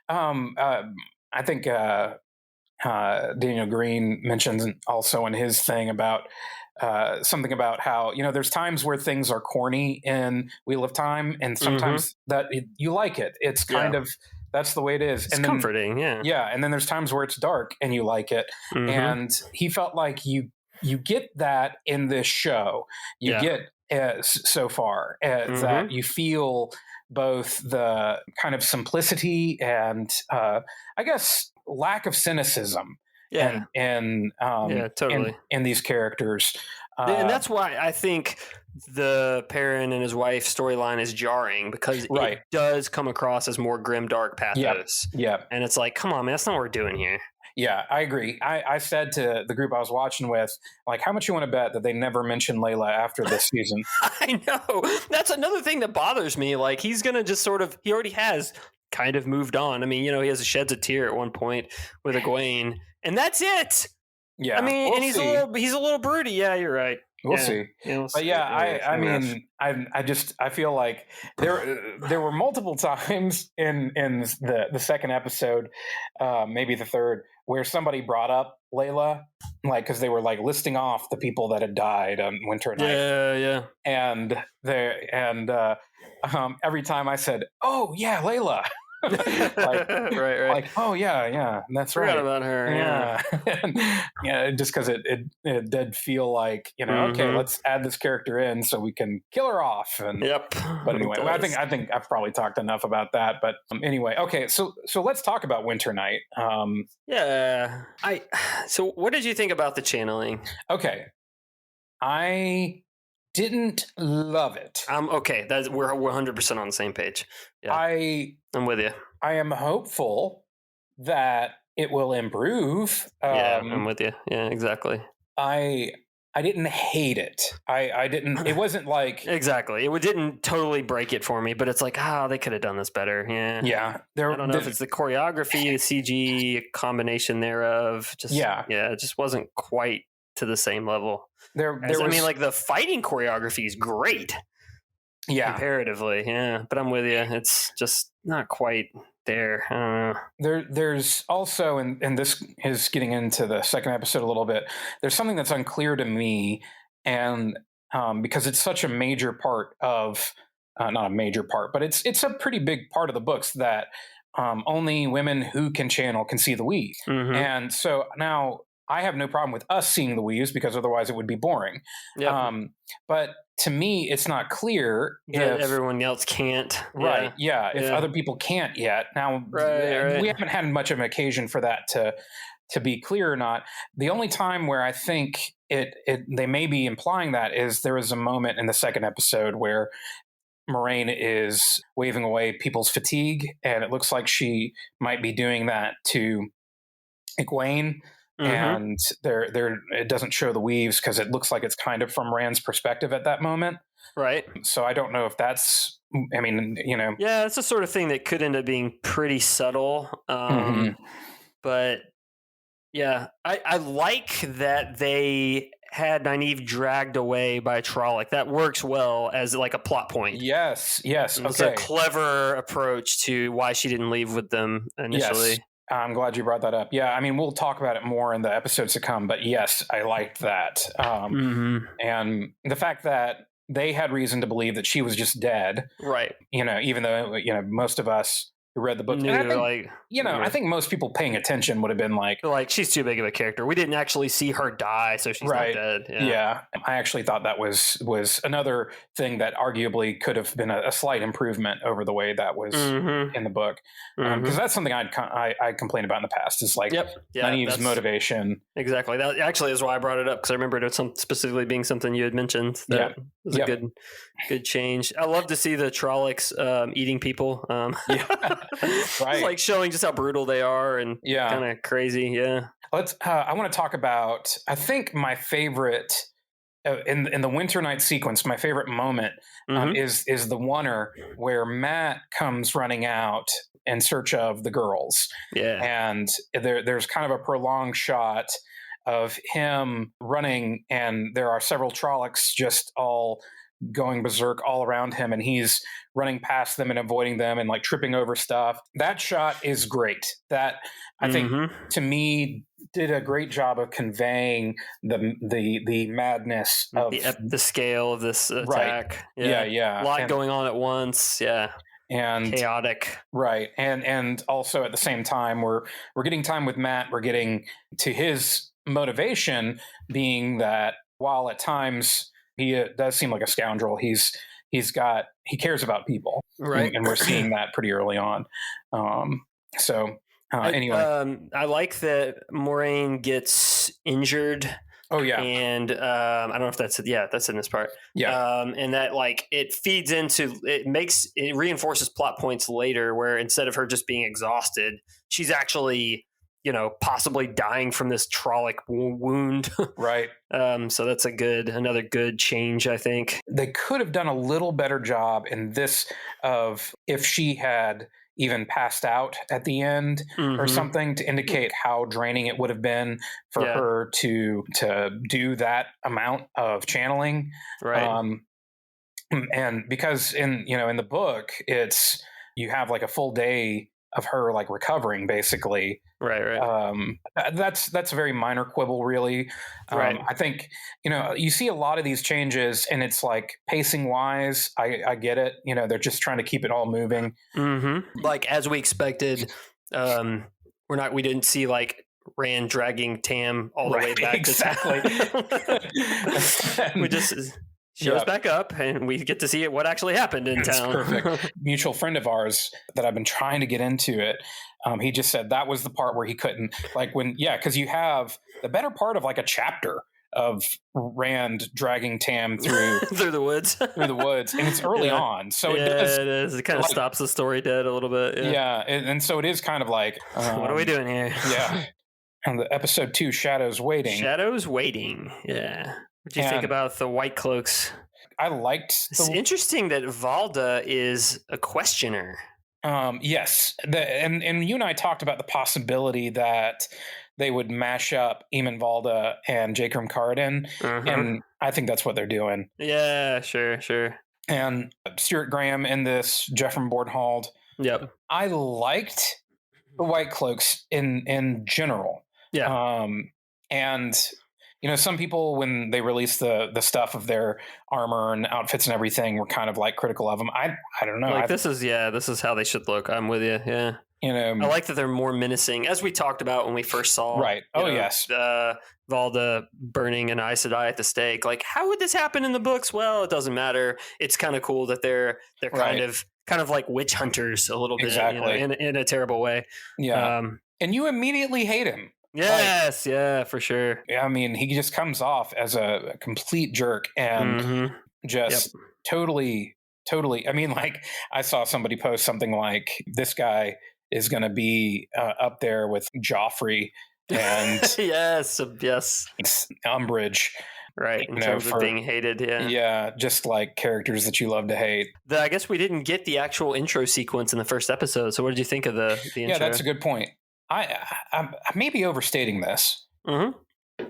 I think Daniel Green mentions also in his thing about something about how there's times where things are corny in Wheel of Time, and sometimes that you like it. It's kind of that's the way it is. It's comforting, yeah. And then there's times where it's dark and you like it. And he felt like you get that in this show. You get so far that you feel both the kind of simplicity and I guess lack of cynicism totally in these characters, and that's why I think the Perrin and his wife storyline is jarring, because it does come across as more grim, dark pathos. And it's like, come on, man, that's not what we're doing here. Yeah, I agree. I said to the group I was watching with, like, how much you want to bet that they never mention Layla after this season? I know. That's another thing that bothers me. Like, he's going to just he already has kind of moved on. I mean, he has sheds a tear at one point with Egwene, and that's it. Yeah. I mean, and he's a little broody. Yeah, you're right. We'll see. But I mean, I feel like there were multiple times in the second episode, maybe the third, where somebody brought up Layla, like, because they were like listing off the people that had died on Winter Night. Yeah. And every time I said, "Oh yeah, Layla." right. Like, oh yeah, that's Forgot right. about her. Yeah, just because it did feel like okay, let's add this character in so we can kill her off. And but anyway, I think I've probably talked enough about that. But anyway, okay, so let's talk about Winter Night. So what did you think about the channeling? Okay, I didn't love it. Okay. We're 100% on the same page. Yeah. I'm with you. I am hopeful that it will improve. I'm with you. Yeah, exactly. I didn't hate it. I didn't. It wasn't like exactly. It didn't totally break it for me, but it's like, they could have done this better. Yeah. Yeah. I don't know if it's the choreography, the CG combination thereof. It just wasn't quite to the same level. Like the fighting choreography is great. Yeah. Comparatively, yeah. But I'm with you. It's just not quite there. I don't know. There's also, and this is getting into the second episode a little bit, there's something that's unclear to me, and because it's such a major part of, not a major part, but it's a pretty big part of the books that only women who can channel can see the weave. And so now I have no problem with us seeing the weaves, because otherwise it would be boring. But to me, it's not clear that everyone else can't. Right. Yeah. If other people can't yet. Now, we haven't had much of an occasion for that to be clear or not. The only time where I think they may be implying that is there is a moment in the second episode where Moraine is waving away people's fatigue, and it looks like she might be doing that to Egwene. And it doesn't show the weaves because it looks like it's kind of from Rand's perspective at that moment. Right. So I don't know if that's, Yeah, it's the sort of thing that could end up being pretty subtle. But yeah, I like that they had Nynaeve dragged away by Trolloc. That works well as like a plot point. Yes. It's a clever approach to why she didn't leave with them initially. Yes. I'm glad you brought that up. Yeah, I mean, we'll talk about it more in the episodes to come, but yes, I liked that. And the fact that they had reason to believe that she was just dead. Right. Even though, most of us who read the book, I think most people paying attention would have been like, she's too big of a character. We didn't actually see her die, so she's not dead. Yeah. I actually thought that was another thing that arguably could have been a slight improvement over the way that was in the book. Because that's something I complained about in the past, is like Nynaeve's motivation. Exactly. That actually is why I brought it up, because I remember it specifically being something you had mentioned that was a good change. I love to see the Trollocs eating people. It's like showing just how brutal they are and kind of crazy. Yeah. I want to talk about, I think my favorite in the winter night sequence, my favorite moment is the one where Matt comes running out in search of the girls. Yeah. And there's kind of a prolonged shot of him running, and there are several Trollocs just all going berserk all around him, and he's running past them and avoiding them and like tripping over stuff. That shot is great. That I think to me did a great job of conveying the madness of the scale of this attack. Right. Yeah. A lot going on at once. Yeah. And chaotic. Right. And also at the same time we're getting time with Matt. We're getting to his motivation being that while at times he does seem like a scoundrel, he cares about people. Right. And we're seeing that pretty early on. Anyway, I like that Moraine gets injured. Oh yeah, and I don't know if that's in this part. Yeah, and that like it reinforces plot points later where instead of her just being exhausted, she's actually possibly dying from this Trolloc wound. Right. So that's another good change, I think. They could have done a little better job in this of if she had even passed out at the end or something to indicate how draining it would have been for her to do that amount of channeling. Right. And because in the book, it's, you have like a full day of her like recovering basically. Right. That's a very minor quibble really. Right. I think, you see a lot of these changes and it's like pacing wise, I get it. They're just trying to keep it all moving. Like as we expected, we didn't see like Rand dragging Tam all the way back. Exactly. We just shows back up and we get to see what actually happened in town. Perfect. Mutual friend of ours that I've been trying to get into it. He just said that was the part where he couldn't, like because you have the better part of like a chapter of Rand dragging Tam through through the woods, and it's early on, so it is. It kind of stops the story dead a little bit. And so it is kind of like, what are we doing here? Yeah. And the episode 2, Shadows Waiting. Yeah. What do you think about the White Cloaks? I liked. It's interesting that Valda is a questioner. Yes, and you and I talked about the possibility that they would mash up Eamon Valda and Jacob Carradine, and I think that's what they're doing. Yeah, sure. And Stuart Graham in this, Jeffrey Bordenhald. Yep. I liked the White Cloaks in general. Yeah. And some people, when they released the stuff of their armor and outfits and everything, were kind of like critical of them. I don't know. Like this is how they should look. I'm with you. Yeah. I like that they're more menacing, as we talked about when we first saw. Right. Yes. Valda burning an Aes Sedai at the stake. Like, how would this happen in the books? Well, it doesn't matter. It's kind of cool that they're kind of like witch hunters a little bit, exactly. In a terrible way. Yeah. And you immediately hate him. Yes, for sure. I mean, he just comes off as a complete jerk and just totally. I mean, like I saw somebody post something like, this guy is going to be up there with Joffrey and yes, Umbridge. Right, in terms of being hated, yeah, just like characters that you love to hate. I guess we didn't get the actual intro sequence in the first episode, so what did you think of the intro? Yeah, that's a good point. I may be overstating this,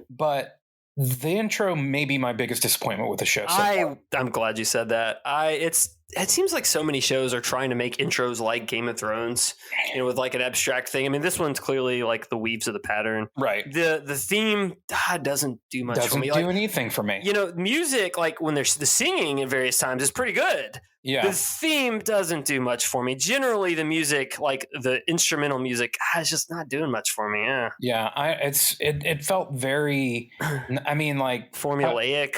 but the intro may be my biggest disappointment with the show so far. I'm glad you said that. It seems like so many shows are trying to make intros like Game of Thrones, with like an abstract thing. I mean, this one's clearly like the weaves of the pattern. Right. The theme doesn't do much for me. Doesn't do anything for me. Music, like when there's the singing at various times, is pretty good. Yeah. The theme doesn't do much for me. Generally, the music, like the instrumental music, is just not doing much for me. Yeah. Yeah. It felt very, I mean, like formulaic.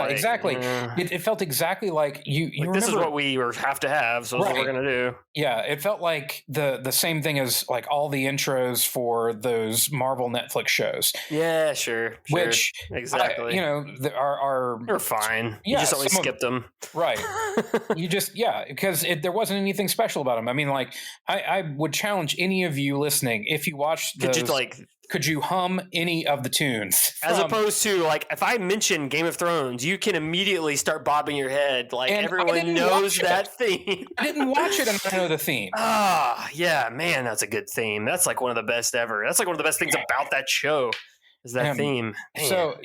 Exactly. It felt exactly like you remember, this is what we have to have, so this is what we're gonna do. Yeah. It felt like the same thing as like all the intros for those Marvel Netflix shows. Yeah, sure. Which exactly. They're fine. You just always skipped them. Right. You just, because there wasn't anything special about them. I mean, like, I would challenge any of you listening, if you watch those, could you like could you hum any of the tunes? As opposed to, like, if I mention Game of Thrones, you can immediately start bobbing your head. Like, And everyone knows that theme. I didn't watch it and I know the theme. Yeah, man, that's a good theme. That's like one of the best ever. That's like one of the best things about that show is that theme. Man. So,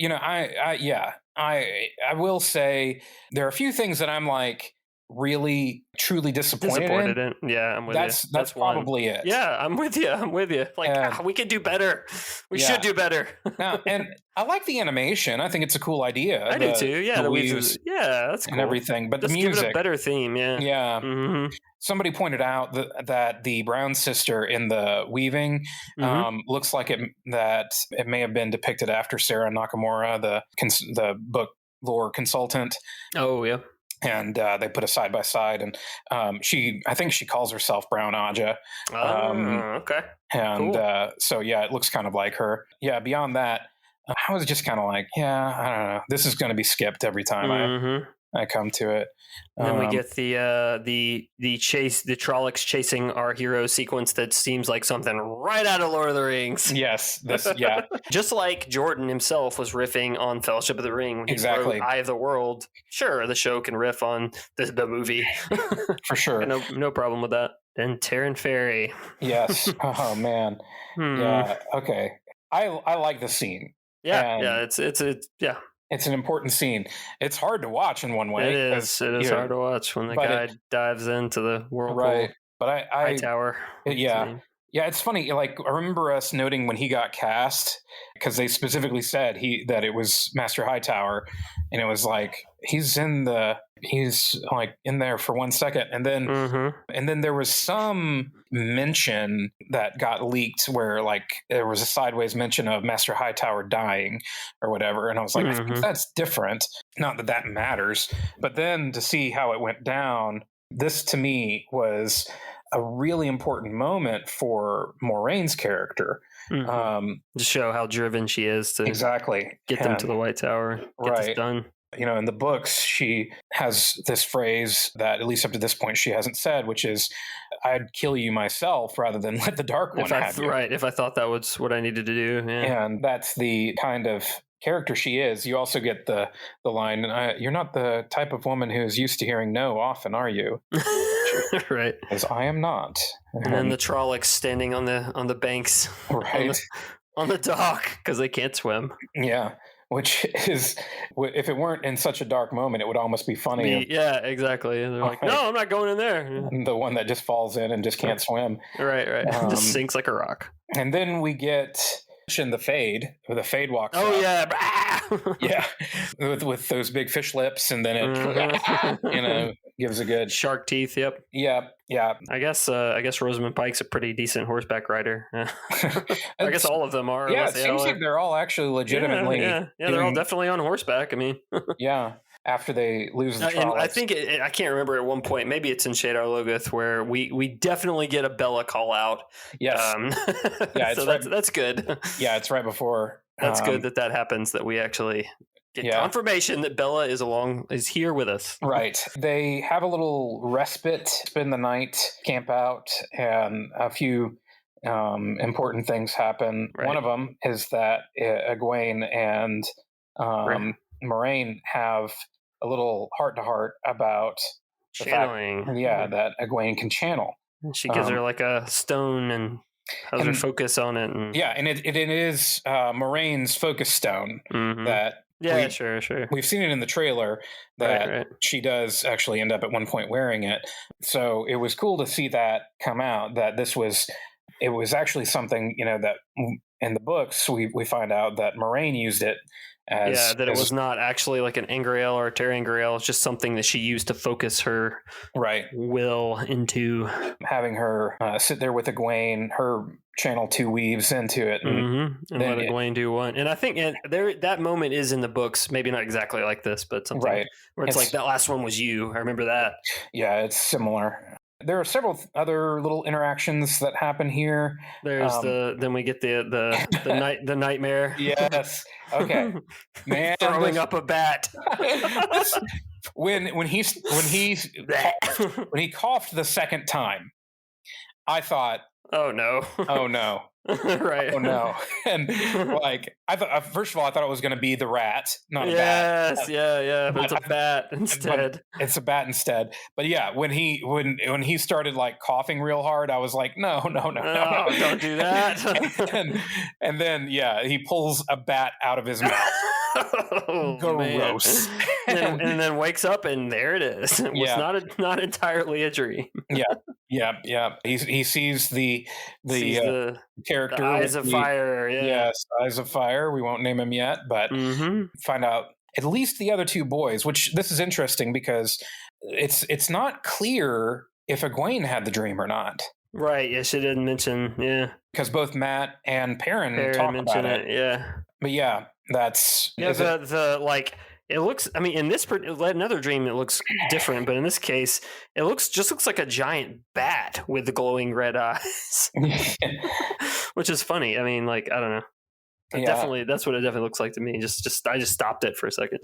I will say there are a few things that I'm like really truly disappointed in. Yeah, I'm with you. That's probably it. Yeah, I'm with you. Like, we could do better. We should do better. Now, and I like the animation. I think it's a cool idea. I do too. Yeah, the weaves. Yeah, that's cool. And everything. But just the music, give it a better theme. Yeah. Yeah. Mm-hmm. Somebody pointed out that the Brown sister in the weaving looks like it may have been depicted after Sarah Nakamura, the book lore consultant. Oh yeah. And they put a side by side, and I think she calls herself Brown Aja. Okay. And cool. So yeah, it looks kind of like her. Yeah. Beyond that, I was just kind of like, yeah, I don't know. This is going to be skipped every time I come to it. And then we get the chase, the Trollocs chasing our hero sequence that seems like something right out of Lord of the Rings. Yes, Just like Jordan himself was riffing on Fellowship of the Ring when he wrote Eye of the World. Sure, the show can riff on the movie for sure. No problem with that. Then Terran Ferry. Yes. Oh man. Yeah. Okay. I like the scene. Yeah. It's It's an important scene. It's hard to watch in one way. It is hard to watch when the guy dives into the whirlpool. Right. But Hightower. Yeah. It's funny. Like, I remember us noting when he got cast, because they specifically said that it was Master Hightower, and it was like he's like in there for 1 second, and then there was some mention that got leaked where like there was a sideways mention of Master Hightower dying or whatever, and I was like, I think that's different. Not that matters, but then to see how it went down, this to me was a really important moment for Moraine's character. To show how driven she is to get them to the White Tower, get this done. In the books, she has this phrase that, at least up to this point, she hasn't said, which is, I'd kill you myself rather than let the Dark One have you. Right, if I thought that was what I needed to do. Yeah. And that's the kind of character she is. You also get the line, you're not the type of woman who's used to hearing no often, are you? Right. Because I am not. And then the Trollocs standing on the banks. Right. On the dock, because they can't swim. Yeah. Which is, if it weren't in such a dark moment, it would almost be funny. Yeah, exactly. And they're like, no, I'm not going in there. The one that just falls in and just can't swim. Right. Just sinks like a rock. And then we get in the Fade, where the Fade walks up. Yeah. Yeah. With those big fish lips, and then it, gives a good shark teeth. Yep. Yeah. I guess Rosamund Pike's a pretty decent horseback rider. I guess all of them are. Yeah, it seems like they're all actually legitimately. Yeah, they're all definitely on horseback. I mean, yeah. After they lose the Trollocs. I think I can't remember at one point. Maybe it's in Shadar Logoth where we definitely get a Bella call out. Yes. Yeah. So that's good. Yeah, it's right before. That's good that happens. That we actually get confirmation that Bella is here with us. Right. They have a little respite, spend the night, camp out, and a few important things happen. Right. One of them is that Egwene and Moraine have a little heart-to-heart about channeling. That Egwene can channel. She gives her like a stone and has her focus on it. And it is Moraine's focus stone that. Yeah, sure. We've seen it in the trailer that she does actually end up at one point wearing it. So it was cool to see that come out, that it was actually something, that in the books we find out that Moraine used it as... it was not actually like an Angreal or a Terangreal. It's just something that she used to focus her will into. Having her sit there with Egwene, her channel 2 weaves into it. And let Egwene do one. And I think that moment is in the books, maybe not exactly like this, but something where it's like, that last one was you. I remember that. Yeah, it's similar. There are several other little interactions that happen here. There's then we get the nightmare. Yes. Okay. Man, throwing up a bat. when he coughed the second time, I thought, oh no. Right. Oh no. And like I thought, first of all, I thought it was going to be the rat, not a bat. Yes, yeah, but it's a bat But instead. it's a bat instead. But yeah, when he started like coughing real hard, I was like, no, no, no, no, no. Oh, don't do that. and then yeah, he pulls a bat out of his mouth. Oh, Gross. and then wakes up and there it is. It was not entirely a dream. Yeah. He sees the character, the eyes of fire. Yeah. Yes, eyes of fire. We won't name him yet, but find out at least the other two boys. Which this is interesting because it's not clear if Egwene had the dream or not. Right. Yeah, she didn't mention. Yeah, because both Matt and Perrin talk about it. Yeah. But yeah, that's the like. It looks. I mean, in this another dream, it looks different, but in this case, it looks like a giant bat with the glowing red eyes, which is funny. I mean, like I don't know. Definitely, that's what it definitely looks like to me. I just stopped it for a second.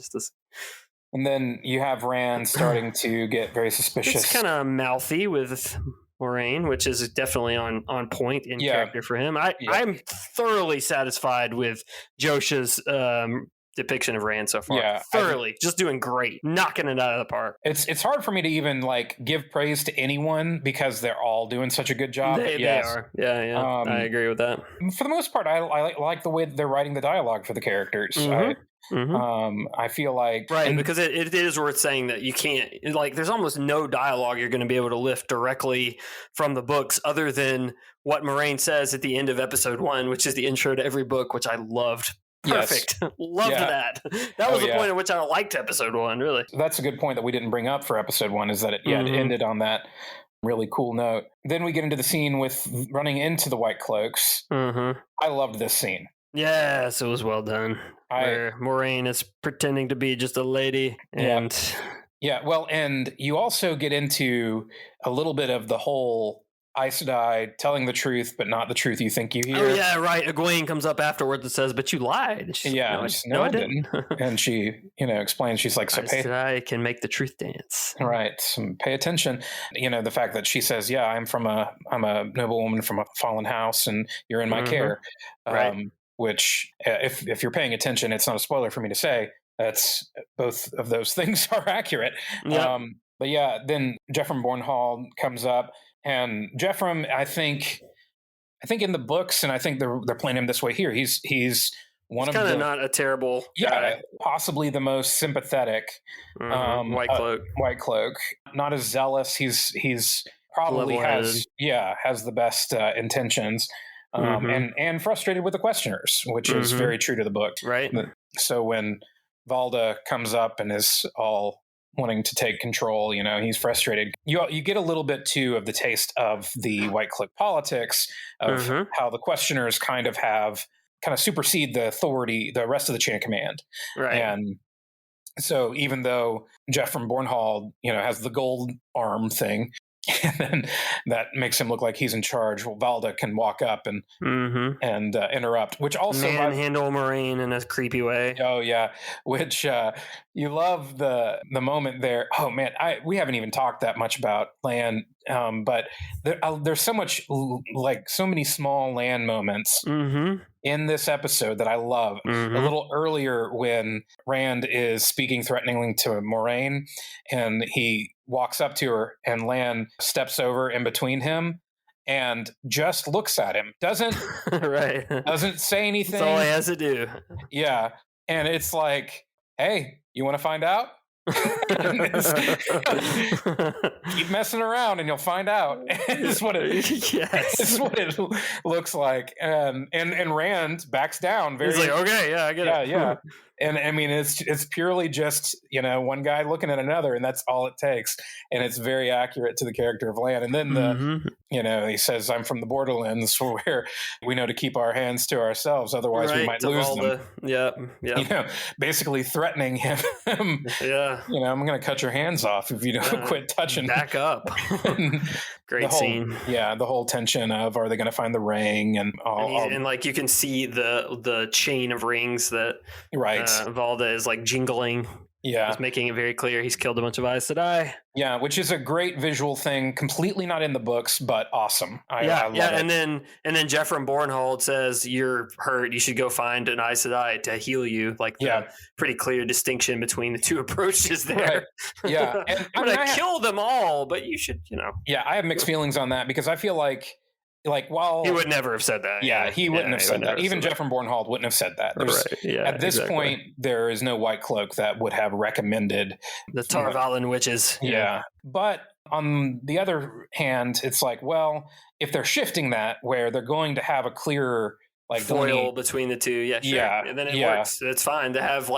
And then you have Rand starting to get very suspicious. It's kind of mouthy with Moraine, which is definitely on point in character for him. I'm thoroughly satisfied with Josha's depiction of Rand so far. Yeah, thoroughly, just doing great, knocking it out of the park. It's hard for me to even like give praise to anyone because they're all doing such a good job. They are. Yeah. I agree with that. For the most part, I like the way that they're writing the dialogue for the characters. I feel like because it is worth saying that you can't like there's almost no dialogue you're going to be able to lift directly from the books other than what Moraine says at the end of episode 1, which is the intro to every book, which I loved. Perfect. Yes. Loved that. That was the point at which I liked episode 1, really. That's a good point that we didn't bring up for episode 1 is that it ended on that really cool note. Then we get into the scene with running into the White Cloaks. I loved this scene. Yes, it was well done. Where Moraine is pretending to be just a lady. And and you also get into a little bit of the whole Aes Sedai telling the truth, but not the truth you think you hear. Oh, yeah, right. Egwene comes up afterwards and says, but you lied. No, I didn't. And she, explains, she's like, Aes Sedai can make the truth dance. Right. So pay attention. The fact that she says, yeah, I'm a noble woman from a fallen house and you're in my care. Right. Which, if you're paying attention, it's not a spoiler for me to say. That's both of those things are accurate. Yep. But yeah, then Jeffrey Bornhall comes up. And Jeffrey, I think in the books, and I think they're playing him this way here. He's one of the kind of not a terrible guy. Possibly the most sympathetic White Cloak. White Cloak, not as zealous. He's probably has the best intentions, and frustrated with the questioners, which is very true to the book. Right. So when Valda comes up and is all wanting to take control, he's frustrated. You get a little bit too of the taste of the White Cloak politics of how the questioners kind of supersede the authority, the rest of the chain of command. Right. And so even though Jeff from Bornhall, has the gold arm thing, and then that makes him look like he's in charge. Well, Valda can walk up and interrupt, which also manhandle Moraine in a creepy way. Oh yeah, which you love the moment there. Oh man, we haven't even talked that much about Lan, but there's so much so many small Lan moments in this episode that I love. A little earlier when Rand is speaking threateningly to Moraine, and he walks up to her, and Lan steps over in between him and just looks at him. Doesn't say anything. That's all he has to do. Yeah. And it's like, hey, you want to find out? Keep messing around and you'll find out. It's what it looks like. And Rand backs down very. He's like, okay, yeah, I get it. Yeah. And I mean, it's purely just, one guy looking at another, and that's all it takes. And it's very accurate to the character of Lan. And then he says, I'm from the borderlands where we know to keep our hands to ourselves. Otherwise we might lose them. Yeah. Basically threatening him. Yeah. I'm going to cut your hands off if you don't quit touching. Back up. Great scene. Yeah. The whole tension of, are they going to find the ring and all. And like, you can see the chain of rings that Valda is like jingling. Yeah. He's making it very clear he's killed a bunch of Aes Sedai. Yeah, which is a great visual thing, completely not in the books, but awesome. I love it. And then Jeffrey Bornhold says, "You're hurt. You should go find an Aes Sedai to heal you." Like, the pretty clear distinction between the two approaches there. Right. Yeah, and I'm gonna kill them all, but you should, Yeah, I have mixed feelings on that because I feel like while he would never have said that. Yeah, he wouldn't have said that. Even Jeffrey Bornhold wouldn't have said that. At this point, there is no White Cloak that would have recommended the Tar Valon witches. Yeah. But on the other hand, it's like, well, if they're shifting that where they're going to have a clearer foil between the two, and then it works. It's fine to have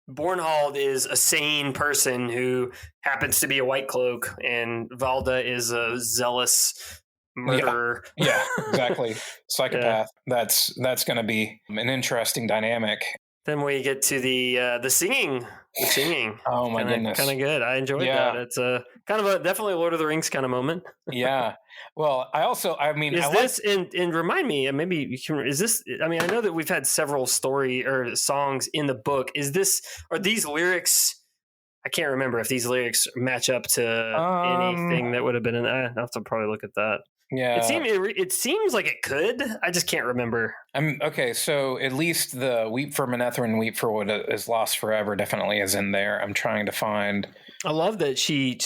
Bornhold is a sane person who happens to be a White Cloak, and Valda is a zealous murderer. Yeah, exactly. Psychopath. That's going to be an interesting dynamic. Then we get to the singing. The singing. Oh my goodness. Kind of good. I enjoyed that. It's a kind of definitely a Lord of the Rings kind of moment. Yeah. Well, and remind me, maybe you can, is this, I mean, I know that we've had several story or songs in the book. Are these lyrics, I can't remember if these lyrics match up to anything that would have been I'll have to probably look at that. Yeah, it seems like it could. I just can't remember. Okay, so at least the "Weep for Manetheren, Weep for What Is Lost Forever" definitely is in there. I'm trying to find. I love that she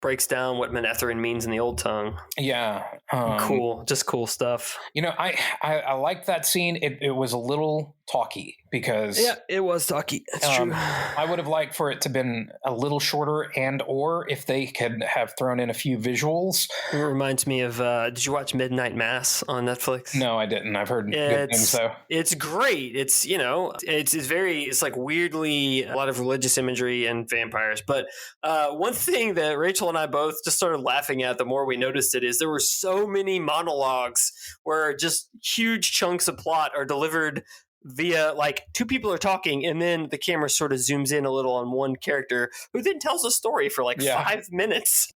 breaks down what Manetheren means in the old tongue. Yeah, cool, just cool stuff. I like that scene. It was a little talky because it was talky. That's true. I would have liked for it to been a little shorter, or if they could have thrown in a few visuals. It reminds me of did you watch Midnight Mass on Netflix? No, I didn't. I've heard good things though. It's great. It's it's like weirdly a lot of religious imagery and vampires. But one thing that Rachel and I both just started laughing at the more we noticed it is there were so many monologues where just huge chunks of plot are delivered via two people are talking and then the camera sort of zooms in a little on one character who then tells a story for 5 minutes.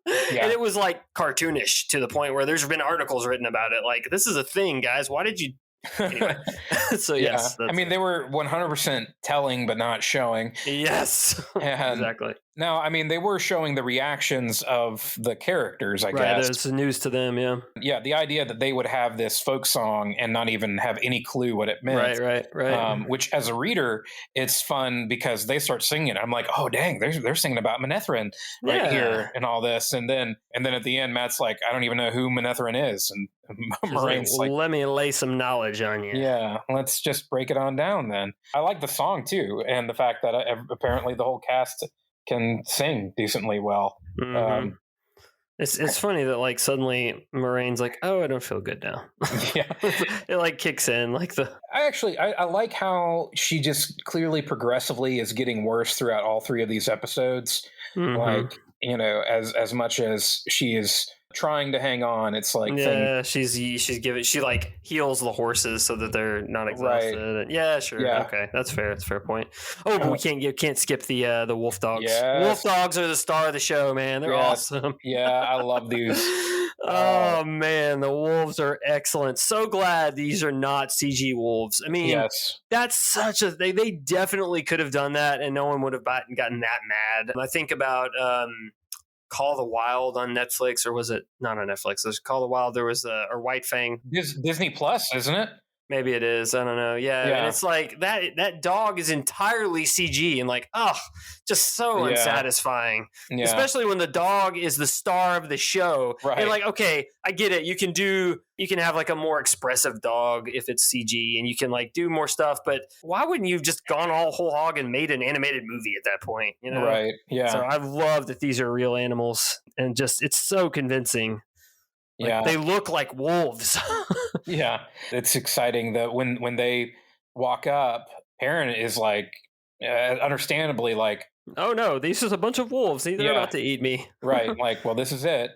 And it was cartoonish to the point where there's been articles written about it. This is a thing, guys. Why did you anyway? So yes, I mean, they were 100% telling but not showing. Yes. Exactly. No, I mean, they were showing the reactions of the characters, I guess. Right, it's news to them, yeah. Yeah, the idea that they would have this folk song and not even have any clue what it meant. Right. Which, as a reader, it's fun because they start singing it. I'm like, oh, dang, they're singing about Manetheren here and all this. And then at the end, Matt's like, I don't even know who Manetheren is. And Moraine's let me lay some knowledge on you. Yeah, let's just break it on down then. I like the song, too, and the fact that apparently the whole cast can sing decently well. Mm-hmm. It's funny that suddenly Moraine's like, oh, I don't feel good now. Yeah. It kicks in I like how she just clearly progressively is getting worse throughout all three of these episodes. Mm-hmm. As much as she is trying to hang on, it's she's heals the horses so that they're not exhausted. Right. Yeah, sure. Yeah. Okay, that's fair. That's a fair point. Oh, but we can't skip the wolf dogs. Yes. Wolf dogs are the star of the show, man. They're awesome. Yeah, I love these. Oh man, the wolves are excellent. So glad these are not CG wolves. I mean, that's such a they definitely could have done that and no one would have gotten that mad. I think about Call the Wild on Netflix, or was it not on Netflix? There's Call the Wild. There was or White Fang. Disney Plus, isn't it? Maybe it is. I don't know. Yeah. And it's that dog is entirely CG and just so unsatisfying. Yeah. Especially when the dog is the star of the show. Right. And okay, I get it. You can have a more expressive dog if it's CG and you can do more stuff, but why wouldn't you have just gone all whole hog and made an animated movie at that point? Right. Yeah. So I love that these are real animals and just it's so convincing. They look like wolves. Yeah. It's exciting that when they walk up, Perrin is understandably oh no, this is a bunch of wolves. They're about to eat me. Right. Well, this is it.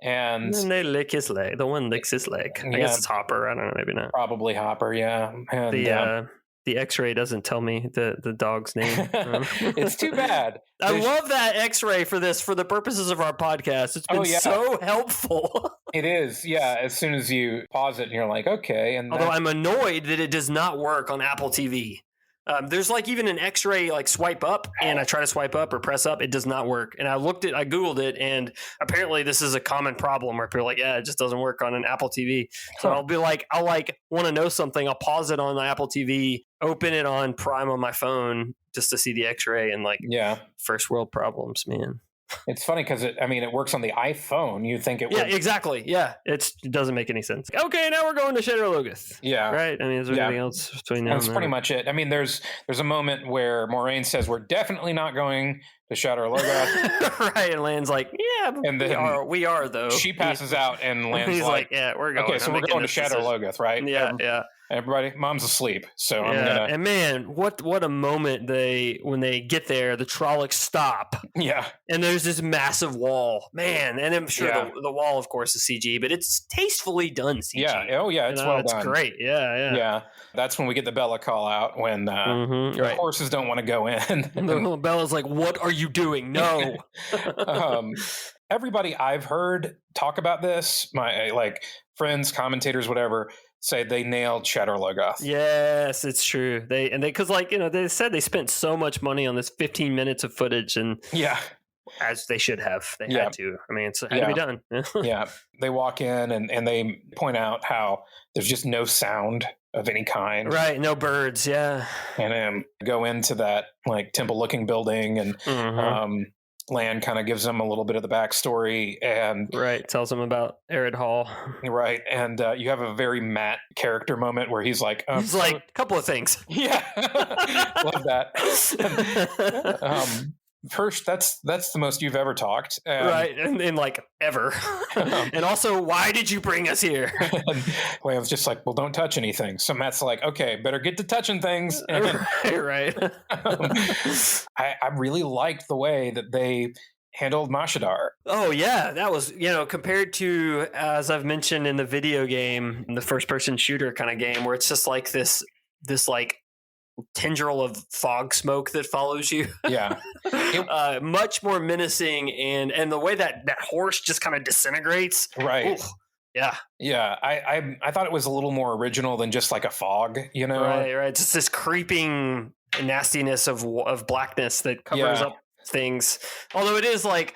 And then they lick his leg. The one licks his leg. I guess it's Hopper. I don't know. Maybe not. Probably Hopper. Yeah. And, the X-ray doesn't tell me the dog's name. It's too bad. I love that X-ray for the purposes of our podcast. It's been so helpful. It is. Yeah. As soon as you pause it and you're like, okay. And although I'm annoyed that it does not work on Apple TV. There's like even an X-ray like swipe up, and I try to swipe up or press up, it does not work. And I Googled it, and apparently this is a common problem where people are like, yeah, it just doesn't work on an Apple TV. So I'll want to know something, I'll pause it on the Apple TV, open it on Prime on my phone just to see the X-ray, and first world problems, man. It's funny because it works on the iPhone. You think it would. Yeah, exactly. Yeah, it doesn't make any sense. Okay, now we're going to Shadow Logoth. Yeah. Right? I mean, is there anything else between now and then? That's pretty much it. I mean, there's a moment where Moraine says, we're definitely not going to Shadow Logoth. Right, and Lan's like, yeah, and then we are, though. She passes out, and Lan's he's like, yeah, we're going. Okay, so we're going to Shadow Logoth, right? Yeah. Everybody, mom's asleep, so I'm gonna. And man, what a moment when they get there, the Trollocs stop. Yeah, and there's this massive wall, man, and I'm sure the wall, of course, is CG, but it's tastefully done CG. Yeah, it's well done. It's great. Yeah. That's when we get the Bella call out when the horses don't want to go in. And Bella's like, "What are you doing? No." Everybody I've heard talk about this, my friends, commentators, whatever, say they nailed Shadow Logoth. Yes, it's true. They said they spent so much money on this 15 minutes of footage, and as they should have. They had to. I mean, it had to be done. Yeah. They walk in and they point out how there's just no sound of any kind. Right. No birds. Yeah. And go into that temple looking building, and Lan kind of gives them a little bit of the backstory and tells them about Arid Hall. Right. And you have a very Matt character moment where he's like, a couple of things. Yeah. Love that. First, that's the most you've ever talked. Right. And ever. And also, why did you bring us here? Lan's just like, well, don't touch anything. So Matt's like, okay, better get to touching things. And, right. I really liked the way that they handled Mashadar. Oh, yeah. That was, compared to, as I've mentioned in the video game, the first-person shooter kind of game, where it's just like this tendril of fog smoke that follows you. Yeah. Much more menacing, and the way that horse just kind of disintegrates. Right. Ooh, yeah. Yeah. I thought it was a little more original than just like a fog, Right. Just this creeping nastiness of blackness that covers up things. Although it is I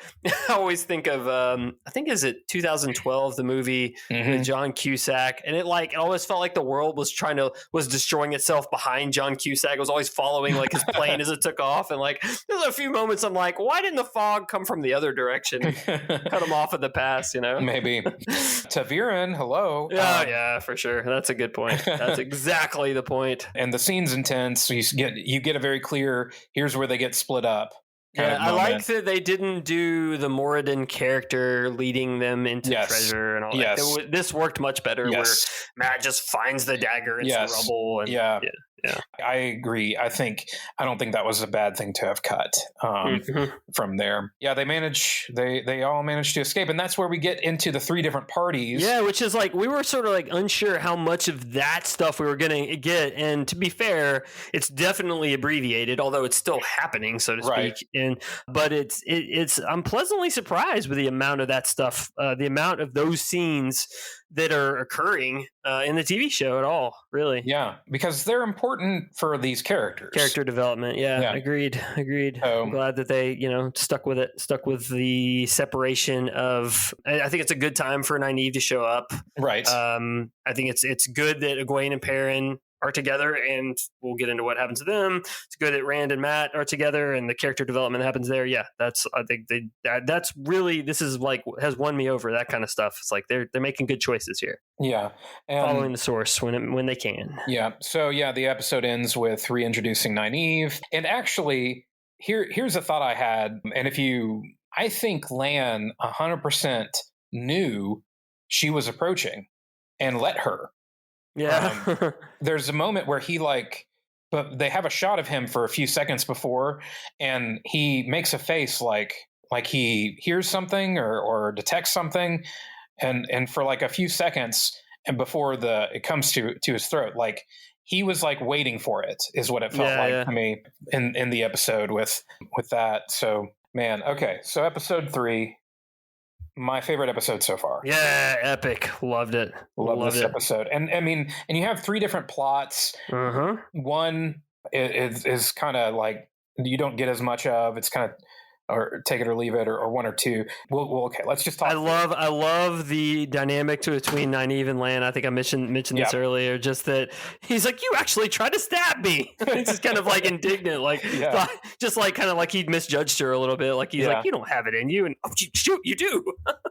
always think of I think is it 2012, the movie with John Cusack, and it always felt like the world was destroying itself behind John Cusack. It was always following his plane as it took off, and there's a few moments I'm like, why didn't the fog come from the other direction? Cut him off at the pass, Maybe. Taviran, hello. Yeah, for sure. That's a good point. That's exactly the point. And the scene's intense, so you get a very clear, here's where they get split up. Yeah, I like that they didn't do the Moradin character leading them into treasure and all that. This worked much better where Matt just finds the dagger in some rubble. And, yeah. I agree. I don't think that was a bad thing to have cut from there. Yeah, they all managed to escape, and that's where we get into the three different parties. Yeah, which is we were sort of unsure how much of that stuff we were going to get, and to be fair, it's definitely abbreviated, although it's still happening, so to speak. But it's I'm pleasantly surprised with the amount of that stuff, the amount of those scenes that are occurring in the TV show at all, really. Yeah, because they're important for these characters. Character development, agreed. I'm glad that they, stuck with the separation of. I think it's a good time for Nynaeve to show up. Right. I think it's good that Egwene and Perrin are together, and we'll get into what happens to them. It's good that Rand and Matt are together, and the character development that happens there. Yeah, I think that's really, this is has won me over, that kind of stuff. It's they're making good choices here. Yeah, and following the source when they can. Yeah. So the episode ends with reintroducing Nynaeve, and actually, here's a thought I had, and I think Lan 100% knew she was approaching, and let her. Yeah. There's a moment where but they have a shot of him for a few seconds before, and he makes a face like he hears something or detects something, and for a few seconds, and before it comes to his throat, he was waiting for it, is what it felt to me in the episode with that. So man, okay, so episode 3. My favorite episode so far. Yeah, epic. Loved it. Love this episode. And I mean, and you have 3 different plots. Uh-huh. One it is kind of like you don't get as much of. It's kind of or take it or leave it, or one or two. Well, okay. Let's just talk. I love the dynamic between Nynaeve and Lan. I think I mentioned this earlier. Just that he's like, you actually tried to stab me. He's just kind of like indignant, like just like kind of like he misjudged her a little bit. Like he's like, you don't have it in you, and oh, shoot, you do.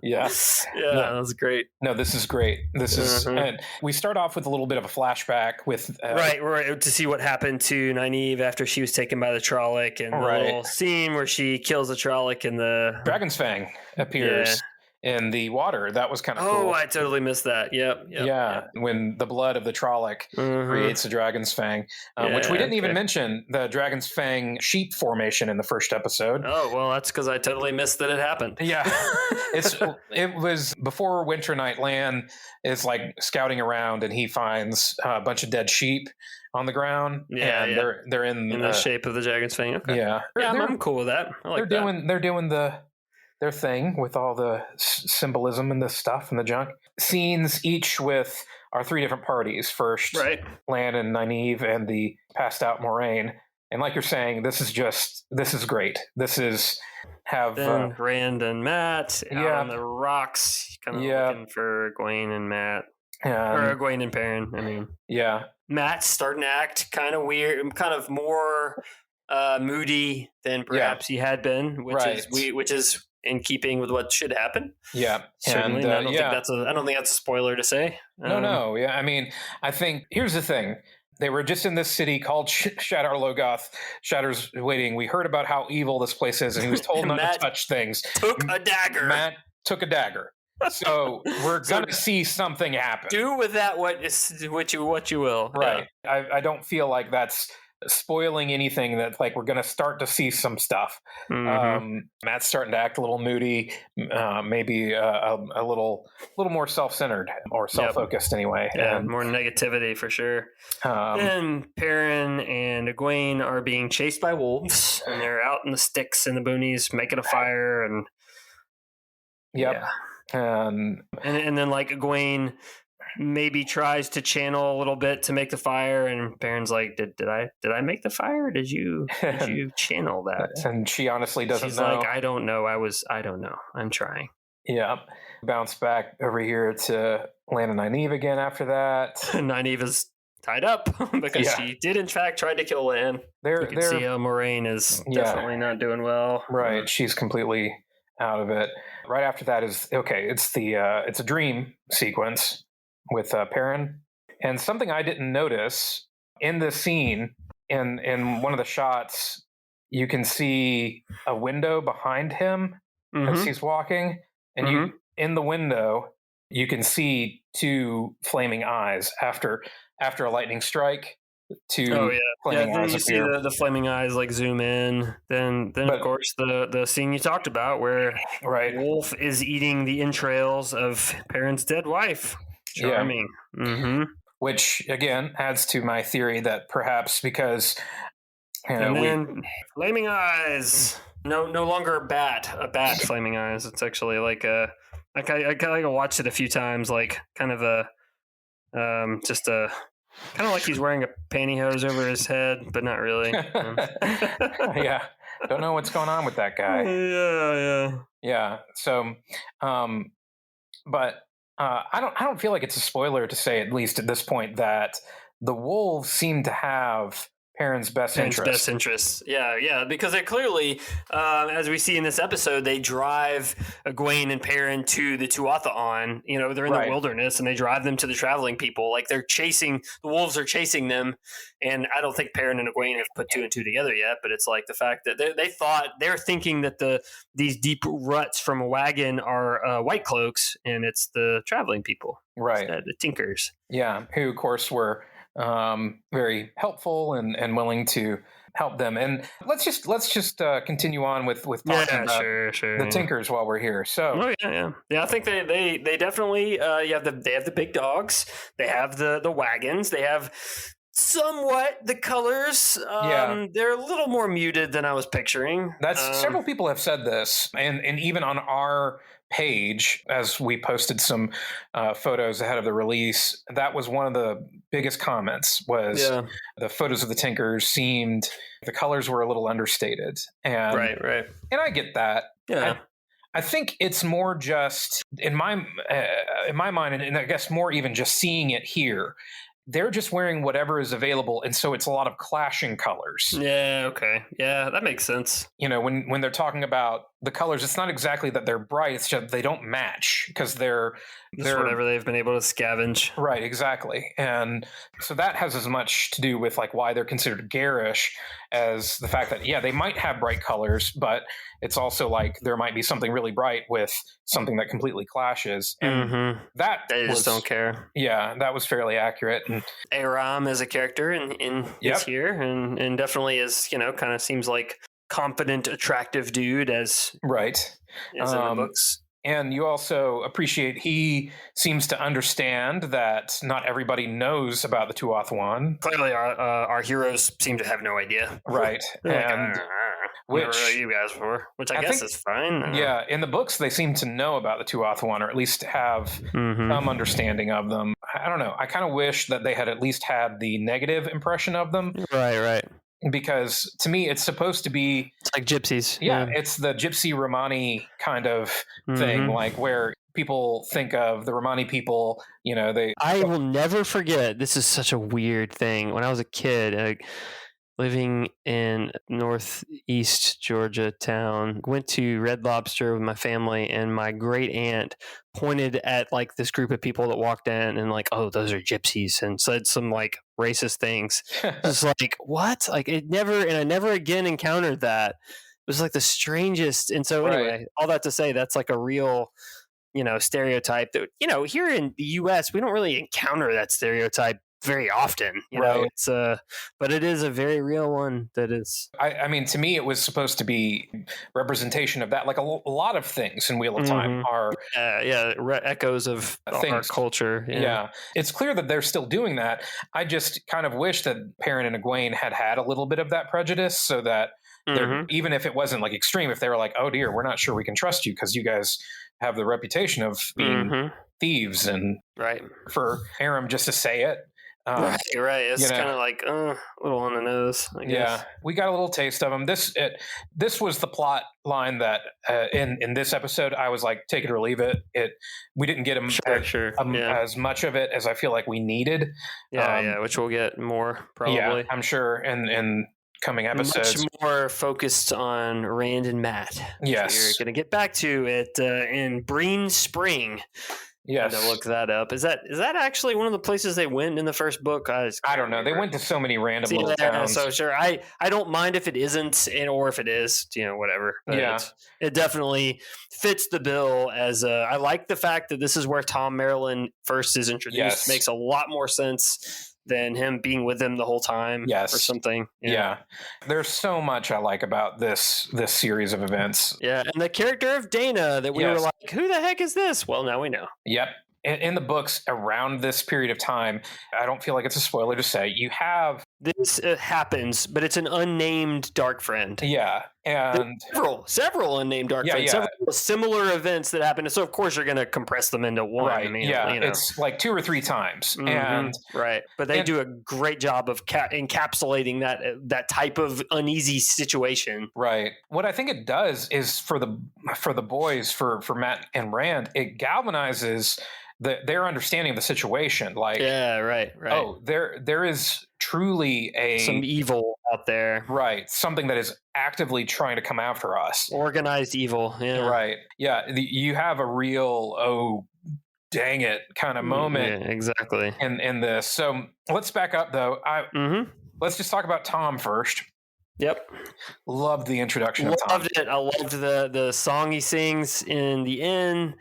Yeah, no, that was great. No, this is great. This is. And we start off with a little bit of a flashback with right to see what happened to Nynaeve after she was taken by the Trolloc, and the little scene where she kills the Trolloc and the Dragon's Fang appears in the water. That was kind of cool. Oh, I totally missed that. Yep. When the blood of the Trolloc creates the Dragon's Fang, which we didn't even mention the Dragon's Fang sheep formation in the first episode. Oh, well, that's because I totally missed that it happened. Yeah. It was before Winter Night. Lan is like scouting around and he finds a bunch of dead sheep on the ground. They're in the shape of the Dragon's Fang. Okay. I'm cool with that. I like they're doing their thing with all the symbolism and the stuff and the junk scenes, each with our three different parties. First, Lan and Nynaeve and the passed out Moraine. And like you're saying, this is great. This is Rand and Matt out on the rocks, kind of looking for Egwene and Matt. Or Egwene and Perrin, I mean. Yeah. Matt's starting to act kind of weird, kind of more moody than perhaps he had been, which is in keeping with what should happen. Yeah. Certainly. And, I don't think that's a spoiler to say. No. Yeah. I mean, I think here's the thing. They were just in this city called Shadar Logoth. Shadow's waiting. We heard about how evil this place is, and he was told not to touch things. Matt took a dagger. So we're going to see something happen. Do with that what you will. Right. Yeah. I don't feel like that's spoiling anything. That like we're going to start to see some stuff. Matt's starting to act a little moody, maybe a little more self-centered or self-focused anyway. Yeah, and more negativity for sure. And Perrin and Egwene are being chased by wolves, and they're out in the sticks in the boonies making a fire. And and then like Egwene maybe tries to channel a little bit to make the fire, and Perrin's like, did I make the fire? Did you channel that? And she honestly doesn't know. She's like, I don't know. I don't know. I'm trying. Yeah. Bounce back over here to Lan and Nynaeve again after that. Nynaeve is tied up because she did in fact try to kill Lan. You can see how Moraine is definitely not doing well. Right. She's completely out of it. Right after that is it's a dream sequence with Perrin, and something I didn't notice in this scene, in one of the shots, you can see a window behind him as he's walking, and you in the window you can see two flaming eyes after a lightning strike. Then you see the flaming eyes like zoom in. Then of course the scene you talked about where Wolf is eating the entrails of Perrin's dead wife. Charming. Yeah. Which again adds to my theory that perhaps because flaming eyes. No longer a bat flaming eyes. It's actually like I watched it a few times, like kind of a just a kind of like he's wearing a pantyhose over his head, but not really. Yeah. Don't know what's going on with that guy. Yeah. So, but I don't feel like it's a spoiler to say, at least at this point, that the wolves seem to have Perrin's best interests. Yeah, because they clearly, as we see in this episode, they drive Egwene and Perrin to the Tuatha. They're in the wilderness, and they drive them to the traveling people. Like the wolves are chasing them, and I don't think Perrin and Egwene have put two and two together yet. But it's like the fact that they're thinking that these deep ruts from a wagon are white cloaks, and it's the traveling people, instead, the Tinkers. Yeah, who of course were very helpful and willing to help them. And let's just continue on with talking about the Tinkers while we're here. So I think they definitely they have the big dogs, they have the wagons, they have somewhat the colors. They're a little more muted than I was picturing. That's several people have said this, and even on our page, as we posted some photos ahead of the release, that was one of the biggest comments was the photos of the Tinkers seemed, the colors were a little understated. And, right. And I get that. Yeah. I think it's more just in my mind, and I guess more even just seeing it here, they're just wearing whatever is available, and so it's a lot of clashing colors. Yeah, okay. Yeah, that makes sense. You know, when they're talking about the colors, it's not exactly that they're bright, it's just they don't match because they're whatever they've been able to scavenge. Right, exactly. And so that has as much to do with like why they're considered garish as the fact that, yeah, they might have bright colors, but it's also like there might be something really bright with something that completely clashes. And that they just don't care. Yeah, that was fairly accurate. And Aram as a character is here and definitely is, kind of seems like confident, attractive dude as in the books. And you also appreciate he seems to understand that not everybody knows about the Tuatha'an. Clearly, our heroes seem to have no idea. Right. And which really you guys for, which I guess is fine. Yeah, in the books, they seem to know about the Tuatha'an, or at least have some understanding of them. I don't know. I kind of wish that they had at least had the negative impression of them. Right. Because to me, it's supposed to be... It's like gypsies. Yeah, it's the Gypsy Romani kind of thing, like where people think of the Romani people, I will never forget, this is such a weird thing. When I was a kid, living in northeast Georgia town, went to Red Lobster with my family, and my great aunt pointed at like this group of people that walked in and like, oh, those are gypsies, and said some like racist things. Just like, what? Like I never again encountered that. It was like the strangest. And so anyway, all that to say, that's like a real, stereotype that, here in the US, we don't really encounter that stereotype very often, it's but it is a very real one that is. I mean, to me, it was supposed to be representation of that. Like a lot of things in Wheel of Time are echoes of our culture. Yeah, it's clear that they're still doing that. I just kind of wish that Perrin and Egwene had a little bit of that prejudice, so that even if it wasn't like extreme, if they were like, oh dear, we're not sure we can trust you because you guys have the reputation of being thieves, and for Aram just to say it. Right. It's kind of like a little on the nose, I guess. Yeah, we got a little taste of them. This was the plot line that in this episode I was like, take it or leave it. We didn't get as much of it as I feel like we needed. Which we'll get more probably. Yeah, I'm sure in coming episodes. Much more focused on Rand and Matt. Yes, so you're going to get back to it in Breen Spring. Yes. To look that up. Is that actually one of the places they went in the first book? I don't know. They went to so many random little towns. So sure, I don't mind if it isn't, or if it is, whatever. But it definitely fits the bill. As I like the fact that this is where Tom Maryland first is introduced. Yes. Makes a lot more sense than him being with them the whole time. Yes. Or something. Yeah. There's so much I like about this series of events. Yeah. And the character of Dana that we were like, who the heck is this? Well, now we know. Yep. In the books around this period of time, I don't feel like it's a spoiler to say, you have... This happens, but it's an unnamed dark friend. Yeah. And several unnamed dark friends. Several similar events that happen. So, of course, you're going to compress them into one. Right. It's like 2 or 3 times. And but they do a great job of encapsulating that type of uneasy situation. Right. What I think it does is for the boys, for Matt and Rand, it galvanizes their understanding of the situation. Like, oh, there is truly some evil out there. Right. Something that is actively trying to come after us. Organized evil. Yeah. Right. Yeah. You have a real, oh, dang it kind of moment. Yeah, exactly. In this. So let's back up though. Let's just talk about Tom first. Yep. Loved the introduction of Tom. Loved it. I loved the song he sings in the inn.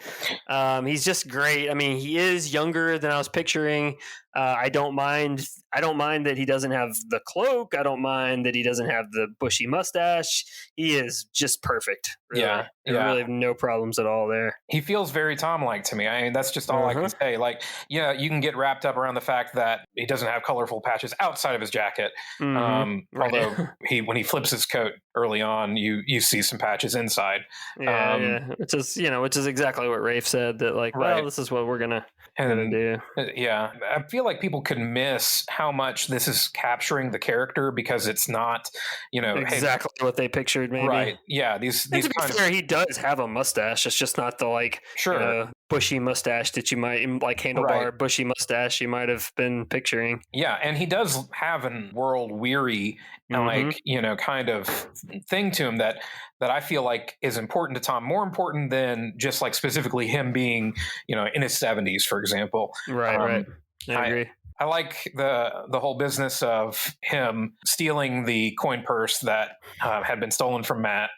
He's just great. I mean, he is younger than I was picturing. I don't mind I don't mind that he doesn't have the cloak. I don't mind that he doesn't have the bushy mustache. He is just perfect. Really. Yeah, I really have no problems at all there. He feels very Tom-like to me. I mean, that's just all I can say. Like, yeah, you can get wrapped up around the fact that he doesn't have colorful patches outside of his jacket. Although when he flips his coat early on, you see some patches inside. Which is exactly what Rafe said, that like, well, this is what we're gonna do. Yeah, I feel like people could miss how much this is capturing the character because it's not, exactly what they pictured. Maybe, right? Yeah, these kind of. He does have a mustache. It's just not the like bushy mustache that you might like handlebar bushy mustache you might have been picturing. Yeah, and he does have an world weary kind of thing to him that I feel like is important to Tom, more important than just like specifically him being, in his 70s, for example. Right. I agree. I like the whole business of him stealing the coin purse that had been stolen from Matt.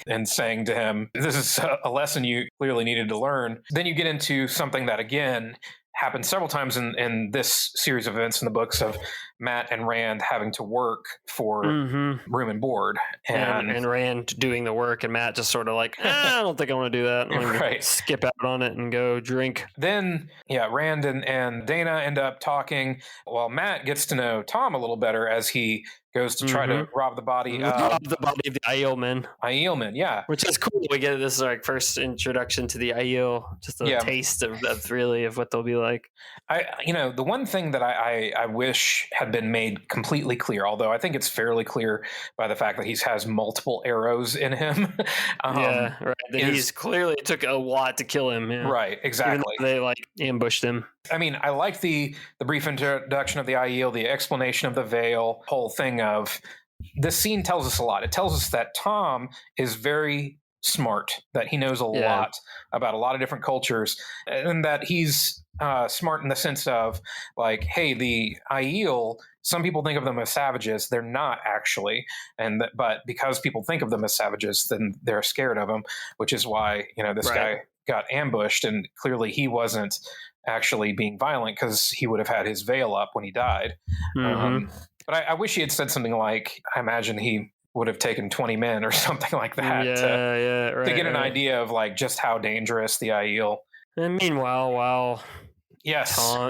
and saying to him, this is a lesson you clearly needed to learn. Then you get into something that, again, happens several times in this series of events in the books of Matt and Rand having to work for room and board. And Rand doing the work and Matt just sort of like, I don't think I want to do that. I'm going to skip out on it and go drink. Then, Rand and Dana end up talking while Matt gets to know Tom a little better as he goes to try to rob the body of the Aielman. Aielman, yeah. Which is cool. We get this like first introduction to the Aiel, just a taste of what they'll be like. The one thing that I wish had been made completely clear, although I think it's fairly clear by the fact that he has multiple arrows in him. He's clearly took a lot to kill him. Yeah. Right, exactly. They like ambushed him. I mean, I like the brief introduction of the Aiel, the explanation of the veil, whole thing of this scene tells us a lot. It tells us that Tom is very smart, that he knows a lot about a lot of different cultures, and that he's smart in the sense of like, hey, the Aiel, some people think of them as savages. They're not actually. But because people think of them as savages, then they're scared of them, which is why, this guy got ambushed, and clearly he wasn't actually being violent because he would have had his veil up when he died. But I wish he had said something like, I imagine he would have taken 20 men or something like that to get an idea of like just how dangerous the Aiel. And meanwhile, while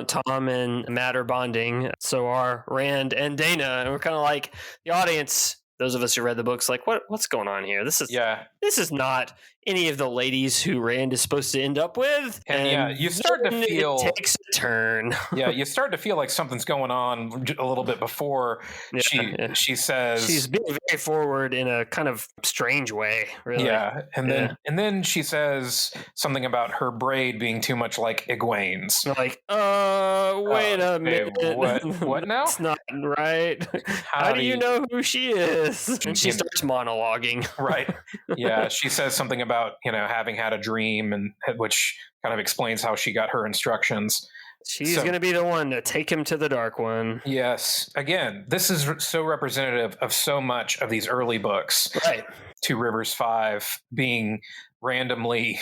Tom and Matt are bonding, so are Rand and Dana, and we're kind of like the audience. Those of us who read the books, like, what's going on here? This is not any of the ladies who Rand is supposed to end up with. And you start to feel it takes a turn. You start to feel like something's going on a little bit before she says she's being very forward in a kind of strange way, really. Yeah, and then she says something about her braid being too much like Egwene's. Like, wait a minute, what now? It's not right. How do you know who she is? And she starts monologuing. Right. Yeah, she says something about having had a dream, and which kind of explains how she got her instructions. She's going to be the one to take him to the Dark One. Yes. Again, this is so representative of so much of these early books. Right. Two Rivers 5 being randomly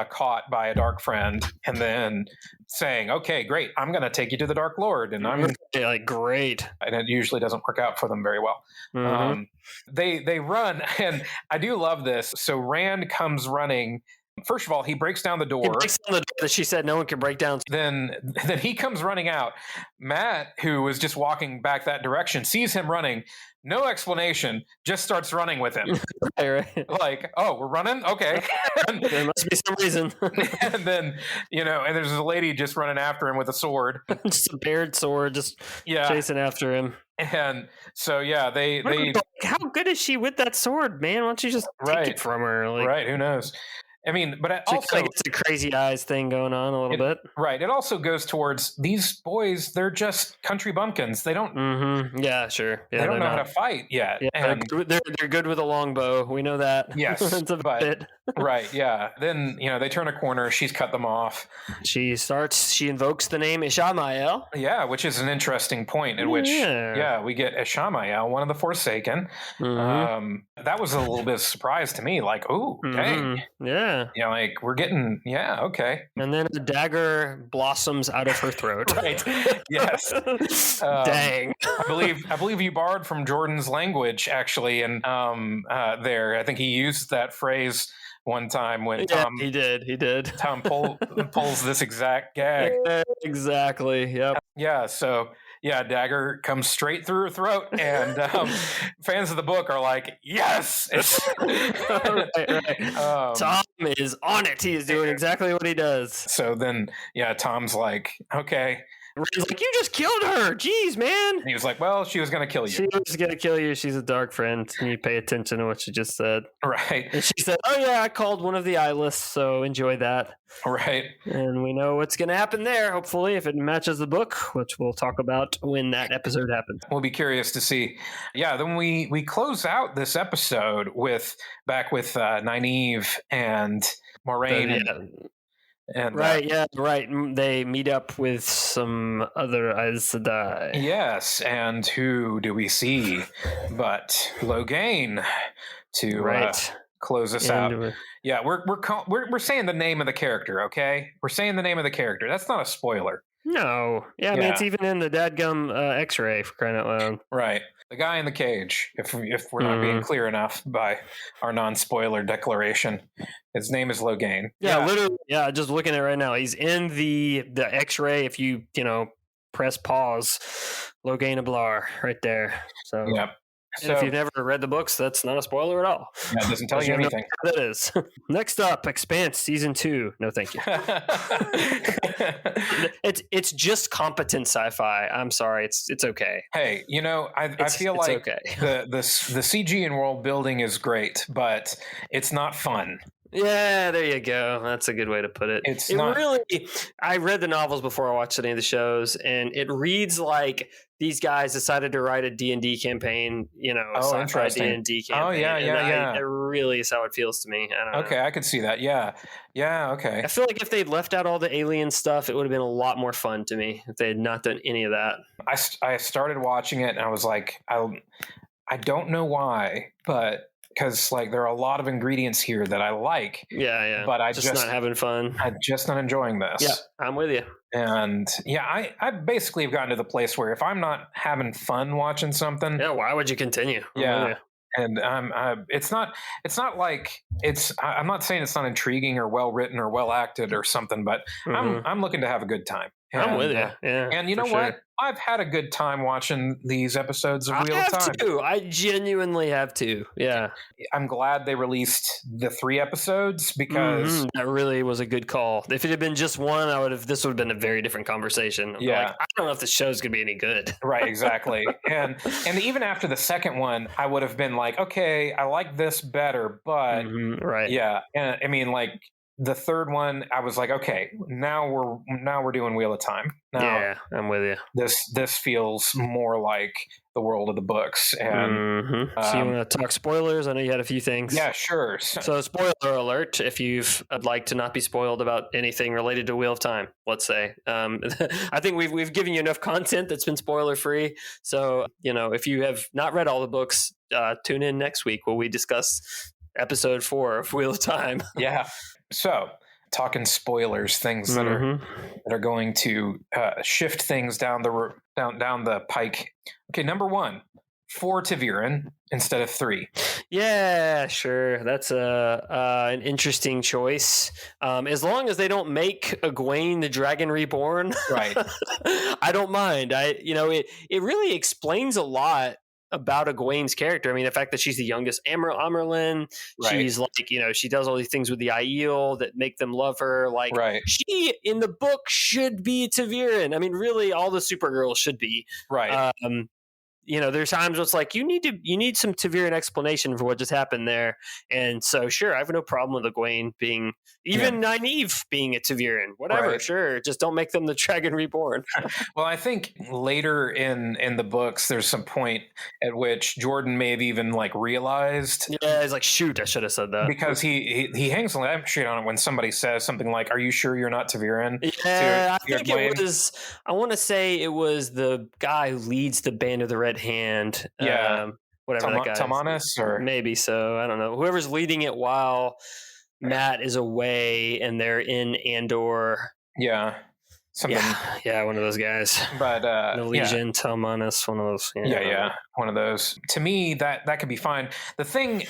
caught by a dark friend and then saying, okay, great, I'm going to take you to the Dark Lord. And I'm like, great. And it usually doesn't work out for them very well. They run, and I do love this. So Rand comes running. First of all, he breaks down the door. He breaks down the door that she said no one can break down. Then he comes running out. Matt, who was just walking back that direction, sees him running. No explanation, just starts running with him. Right. Like, oh, we're running? Okay. There must be some reason. And then, and there's a lady just running after him with a sword. Just a bared sword, just chasing after him. And so, they how good is she with that sword, man? Why don't you just take it from her? Like, right, who knows? I mean, but also it's a crazy eyes thing going on a little bit. Right. It also goes towards these boys. They're just country bumpkins. They don't. Yeah, sure. Yeah, they don't know how to fight yet. Yeah, and they're good with a longbow. We know that. Yes. That's about it. Right. Yeah. Then they turn a corner. She's cut them off. She invokes the name Ishamael. Yeah, which is an interesting point in which we get Ishamael, one of the Forsaken. That was a little bit of a surprise to me. Like, ooh, dang. Yeah. Yeah. Yeah, like we're getting, yeah, okay. And then a dagger blossoms out of her throat. Right. Yes. Dang. I believe you borrowed from Jordan's language actually, and there. I think he used that phrase one time when Yeah, he did. Tom pulls this exact gag. Yeah, exactly. Yep. Yeah, so yeah, dagger comes straight through her throat, and fans of the book are like, "Yes!" Right. Tom is on it. He is doing exactly what he does. So then, yeah, Tom's like, "Okay." He's like, "You just killed her. Jeez, man." And he was like, "Well, she was going to kill you." She was going to kill you. She's a dark friend. And you pay attention to what she just said. Right. And she said, "Oh, yeah, I called one of the eyelists, so enjoy that." Right. And we know what's going to happen there, hopefully, if it matches the book, which we'll talk about when that episode happens. We'll be curious to see. Yeah, then we close out this episode with Nynaeve and Moraine. And right. They meet up with some other Aes Sedai. Yes, and who do we see but Logain to close us out? Yeah, we're saying the name of the character, okay? We're saying the name of the character. That's not a spoiler. No. Yeah, I mean, it's even in the dadgum X-ray, for crying out loud. Right. The guy in the cage, if we're not being clear enough by our non-spoiler declaration. His name is Logain. Yeah, literally. Yeah, just looking at it right now. He's in the X-ray. If you press pause, Logain Ablar right there. So yeah. So, if you've never read the books, that's not a spoiler at all. Yeah, it doesn't tell you anything. That is. Next up, Expanse Season 2. No, thank you. It's just competent sci-fi. I'm sorry. It's okay. Hey, I feel like okay. the CG and world building is great, but it's not fun. Yeah, there you go. That's a good way to put it. I read the novels before I watched any of the shows, and it reads like these guys decided to write a D&D campaign, a sci-fi D&D campaign. Oh, yeah. It really is how it feels to me. I don't know. Okay, I could see that. Yeah, okay. I feel like if they'd left out all the alien stuff, it would have been a lot more fun to me if they had not done any of that. I started watching it, and I was like, I don't know why, but... because there are a lot of ingredients here that I like. Yeah. But I just not having fun. I'm just not enjoying this. Yeah, I'm with you. And yeah, I basically have gotten to the place where if I'm not having fun watching something, yeah, why would you continue? And it's not like I'm not saying it's not intriguing or well written or well acted or something, but I'm looking to have a good time. I'm with you. Yeah. And you know what? I've had a good time watching these episodes of Wheel of Time. Too. I genuinely have too. Yeah. I'm glad they released the 3 episodes because that really was a good call. If it had been just one, this would have been a very different conversation. Yeah. I don't know if the show's going to be any good. Right, exactly. and even after the second one, I would have been like, okay, I like this better, but right. Yeah. And I mean, the third one, I was like, okay, now we're doing Wheel of Time. Now, yeah, I'm with you. This feels more like the world of the books. And so you want to talk spoilers? I know you had a few things. Yeah, sure. So spoiler alert, if you'd like to not be spoiled about anything related to Wheel of Time, let's say. I think we've given you enough content that's been spoiler free. So, if you have not read all the books, tune in next week where we discuss episode 4 of Wheel of Time. Yeah. So, talking spoilers, things that are going to shift things down the pike. Okay, number 1, 4 ta'veren instead of 3. Yeah, sure. That's an interesting choice. As long as they don't make Egwene the Dragon Reborn, right? I don't mind. It really explains a lot about Egwene's character. I mean, the fact that she's the youngest Amyrlin, she's she does all these things with the Aiel that make them love her. She in the book should be ta'veren. I mean, really, all the Supergirls should be. Right. There's times where it's like you need some ta'veren explanation for what just happened there. And so, sure, I have no problem with Egwene being Nynaeve being a ta'veren, whatever. Right. Sure, just don't make them the Dragon Reborn. Well, I think later in the books, there's some point at which Jordan may have even realized. Yeah, he's like, shoot, I should have said that because he hangs a lampshade on it when somebody says something like, "Are you sure you're not ta'veren?" Yeah, I think it was. I want to say it was the guy who leads the Band of the Red Hand. Yeah, whatever that guy. Tomanis, or maybe so. I don't know. Whoever's leading it while Matt is away and they're in Andor. Yeah. Something. Yeah, one of those guys. But Elysian, Telmanus, one of those. Yeah, one of those. To me, that could be fine. The thing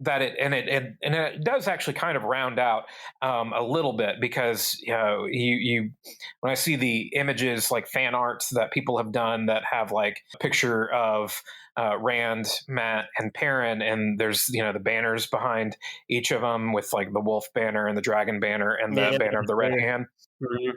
that it does actually kind of round out a little bit, because you when I see the images, like fan arts that people have done that have like a picture of Rand, Matt, and Perrin, and there's the banners behind each of them with like the wolf banner and the dragon banner and the banner of the red hand. Mm-hmm.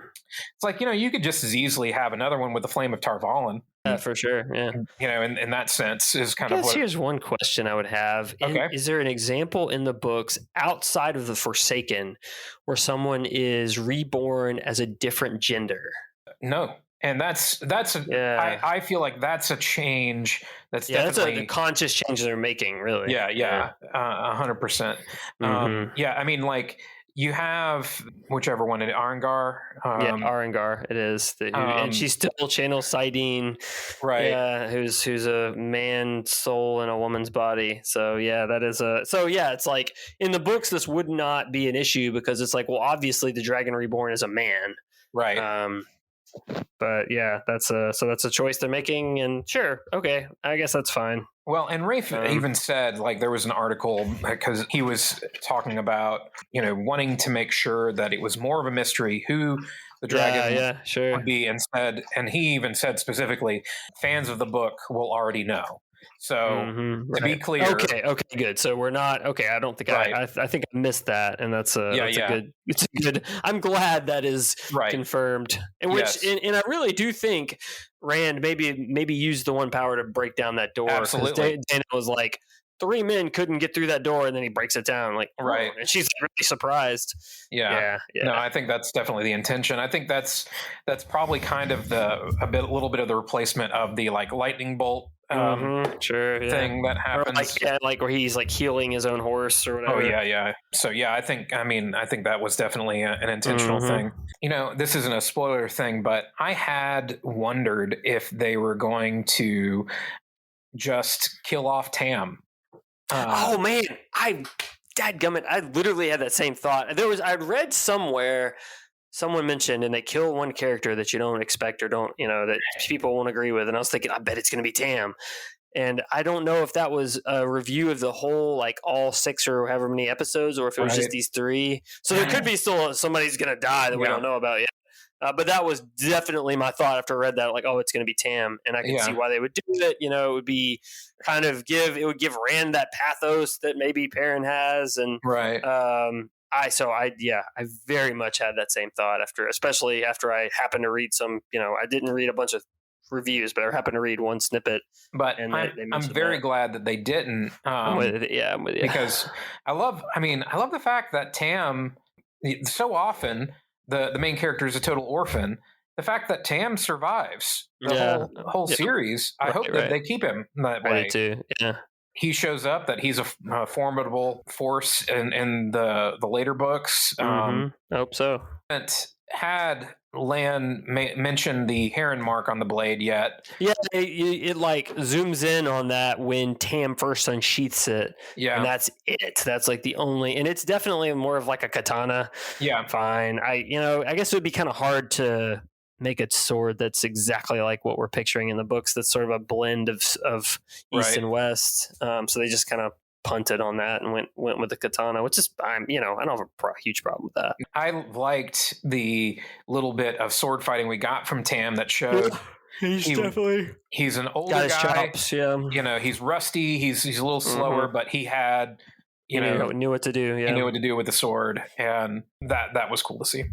It's like, you could just as easily have another one with the flame of Tarvalin. Yeah, for sure. Yeah. In that sense is kind of what. Here's one question I would have. Okay. Is there an example in the books outside of the Forsaken where someone is reborn as a different gender? No. And I feel like that's a change. That's definitely that's a conscious change they're making, really. 100%. I mean, like, you have whichever one, Arengar. Arengar it is. And she's still channel sighting. Right. Yeah, who's a man's soul in a woman's body. So that is it's like in the books this would not be an issue, because it's like, well, obviously the Dragon Reborn is a man. Right. But that's a choice they're making, and sure, okay, I guess that's fine. Well, and Rafe even said, like, there was an article because he was talking about, wanting to make sure that it was more of a mystery who the dragon would be, and he even said specifically, fans of the book will already know. So to be clear, okay, good. So we're not okay. I don't think I think I missed that, and that's a good. It's a good. I'm glad that is confirmed. And and I really do think Rand maybe used the one power to break down that door. Absolutely, Dana was like, 3 men couldn't get through that door, and then he breaks it down. Like, right, and she's really surprised. Yeah. No, I think that's definitely the intention. I think that's probably kind of a little bit of the replacement of the like lightning bolt. Thing that happens, like where he's like healing his own horse or whatever. Oh yeah. So I think that was definitely an intentional thing. This isn't a spoiler thing, but I had wondered if they were going to just kill off Tam. Oh man, dadgummit, I literally had that same thought. I'd read somewhere. Someone mentioned, and they kill one character that you don't expect or don't, that people won't agree with. And I was thinking, I bet it's going to be Tam. And I don't know if that was a review of the whole, like all 6 or however many episodes, or if it was just these 3. So there could be still somebody's going to die that we don't know about yet. But that was definitely my thought after I read that, like, oh, it's going to be Tam. And I can see why they would do it. It would be it would give Rand that pathos that maybe Perrin has. And I very much had that same thought especially after I happened to read some, I didn't read a bunch of reviews, but I happened to read one snippet. But I'm very glad that they didn't. I'm with you. Because I love the fact that Tam, so often the main character is a total orphan. The fact that Tam survives the whole series, I hope that they keep him that way. I do too. Yeah. He shows up, that he's a formidable force in the later books. I hope so. Had Lan mentioned the heron mark on the blade yet? Yeah, it like zooms in on that when Tam first unsheaths it. Yeah, and that's it. That's like the only, and it's definitely more of like a katana. Yeah, fine. I guess it would be kind of hard to make a sword that's exactly like what we're picturing in the books. That's sort of a blend of East and West. So they just kind of punted on that and went with the katana, which is I don't have a huge problem with that. I liked the little bit of sword fighting we got from Tam that showed he's an older guy. Chops, he's rusty. He's a little slower, but he had knew what to do. Yeah, he knew what to do with the sword, and that was cool to see.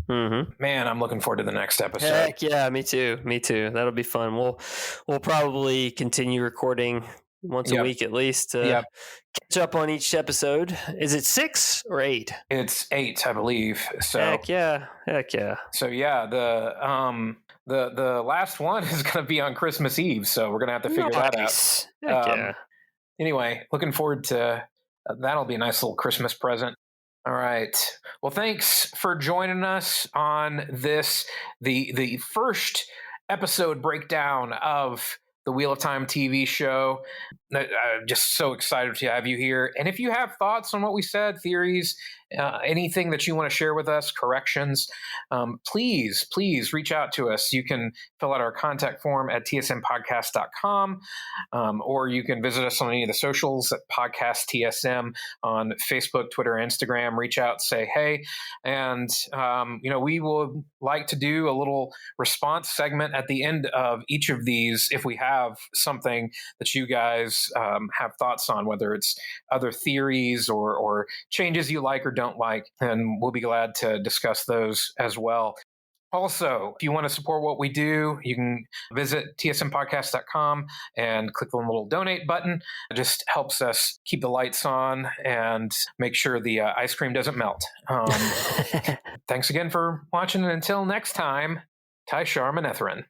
Man, I'm looking forward to the next episode. Heck yeah, me too. That'll be fun. We'll probably continue recording once a week at least to catch up on each episode. Is it 6 or 8? It's 8, I believe. So heck yeah. So the last one is going to be on Christmas Eve, so we're going to have to figure that out. Heck yeah. Anyway, looking forward to that'll be a nice little Christmas present. All right. Well, thanks for joining us on this the first episode breakdown of the Wheel of Time TV show. Just so excited to have you here. And if you have thoughts on what we said, theories, anything that you want to share with us, corrections, please reach out to us. You can fill out our contact form at tsmpodcast.com, or you can visit us on any of the socials at Podcast TSM on Facebook, Twitter, Instagram. Reach out, say hey, and we would like to do a little response segment at the end of each of these if we have something that you guys have thoughts on, whether it's other theories or changes you like or don't like, and we'll be glad to discuss those as well. Also, if you want to support what we do, you can visit tsmpodcast.com and click on the little donate button. It just helps us keep the lights on and make sure the ice cream doesn't melt. Thanks again for watching, and until next time, Tai'Shar Manetheren.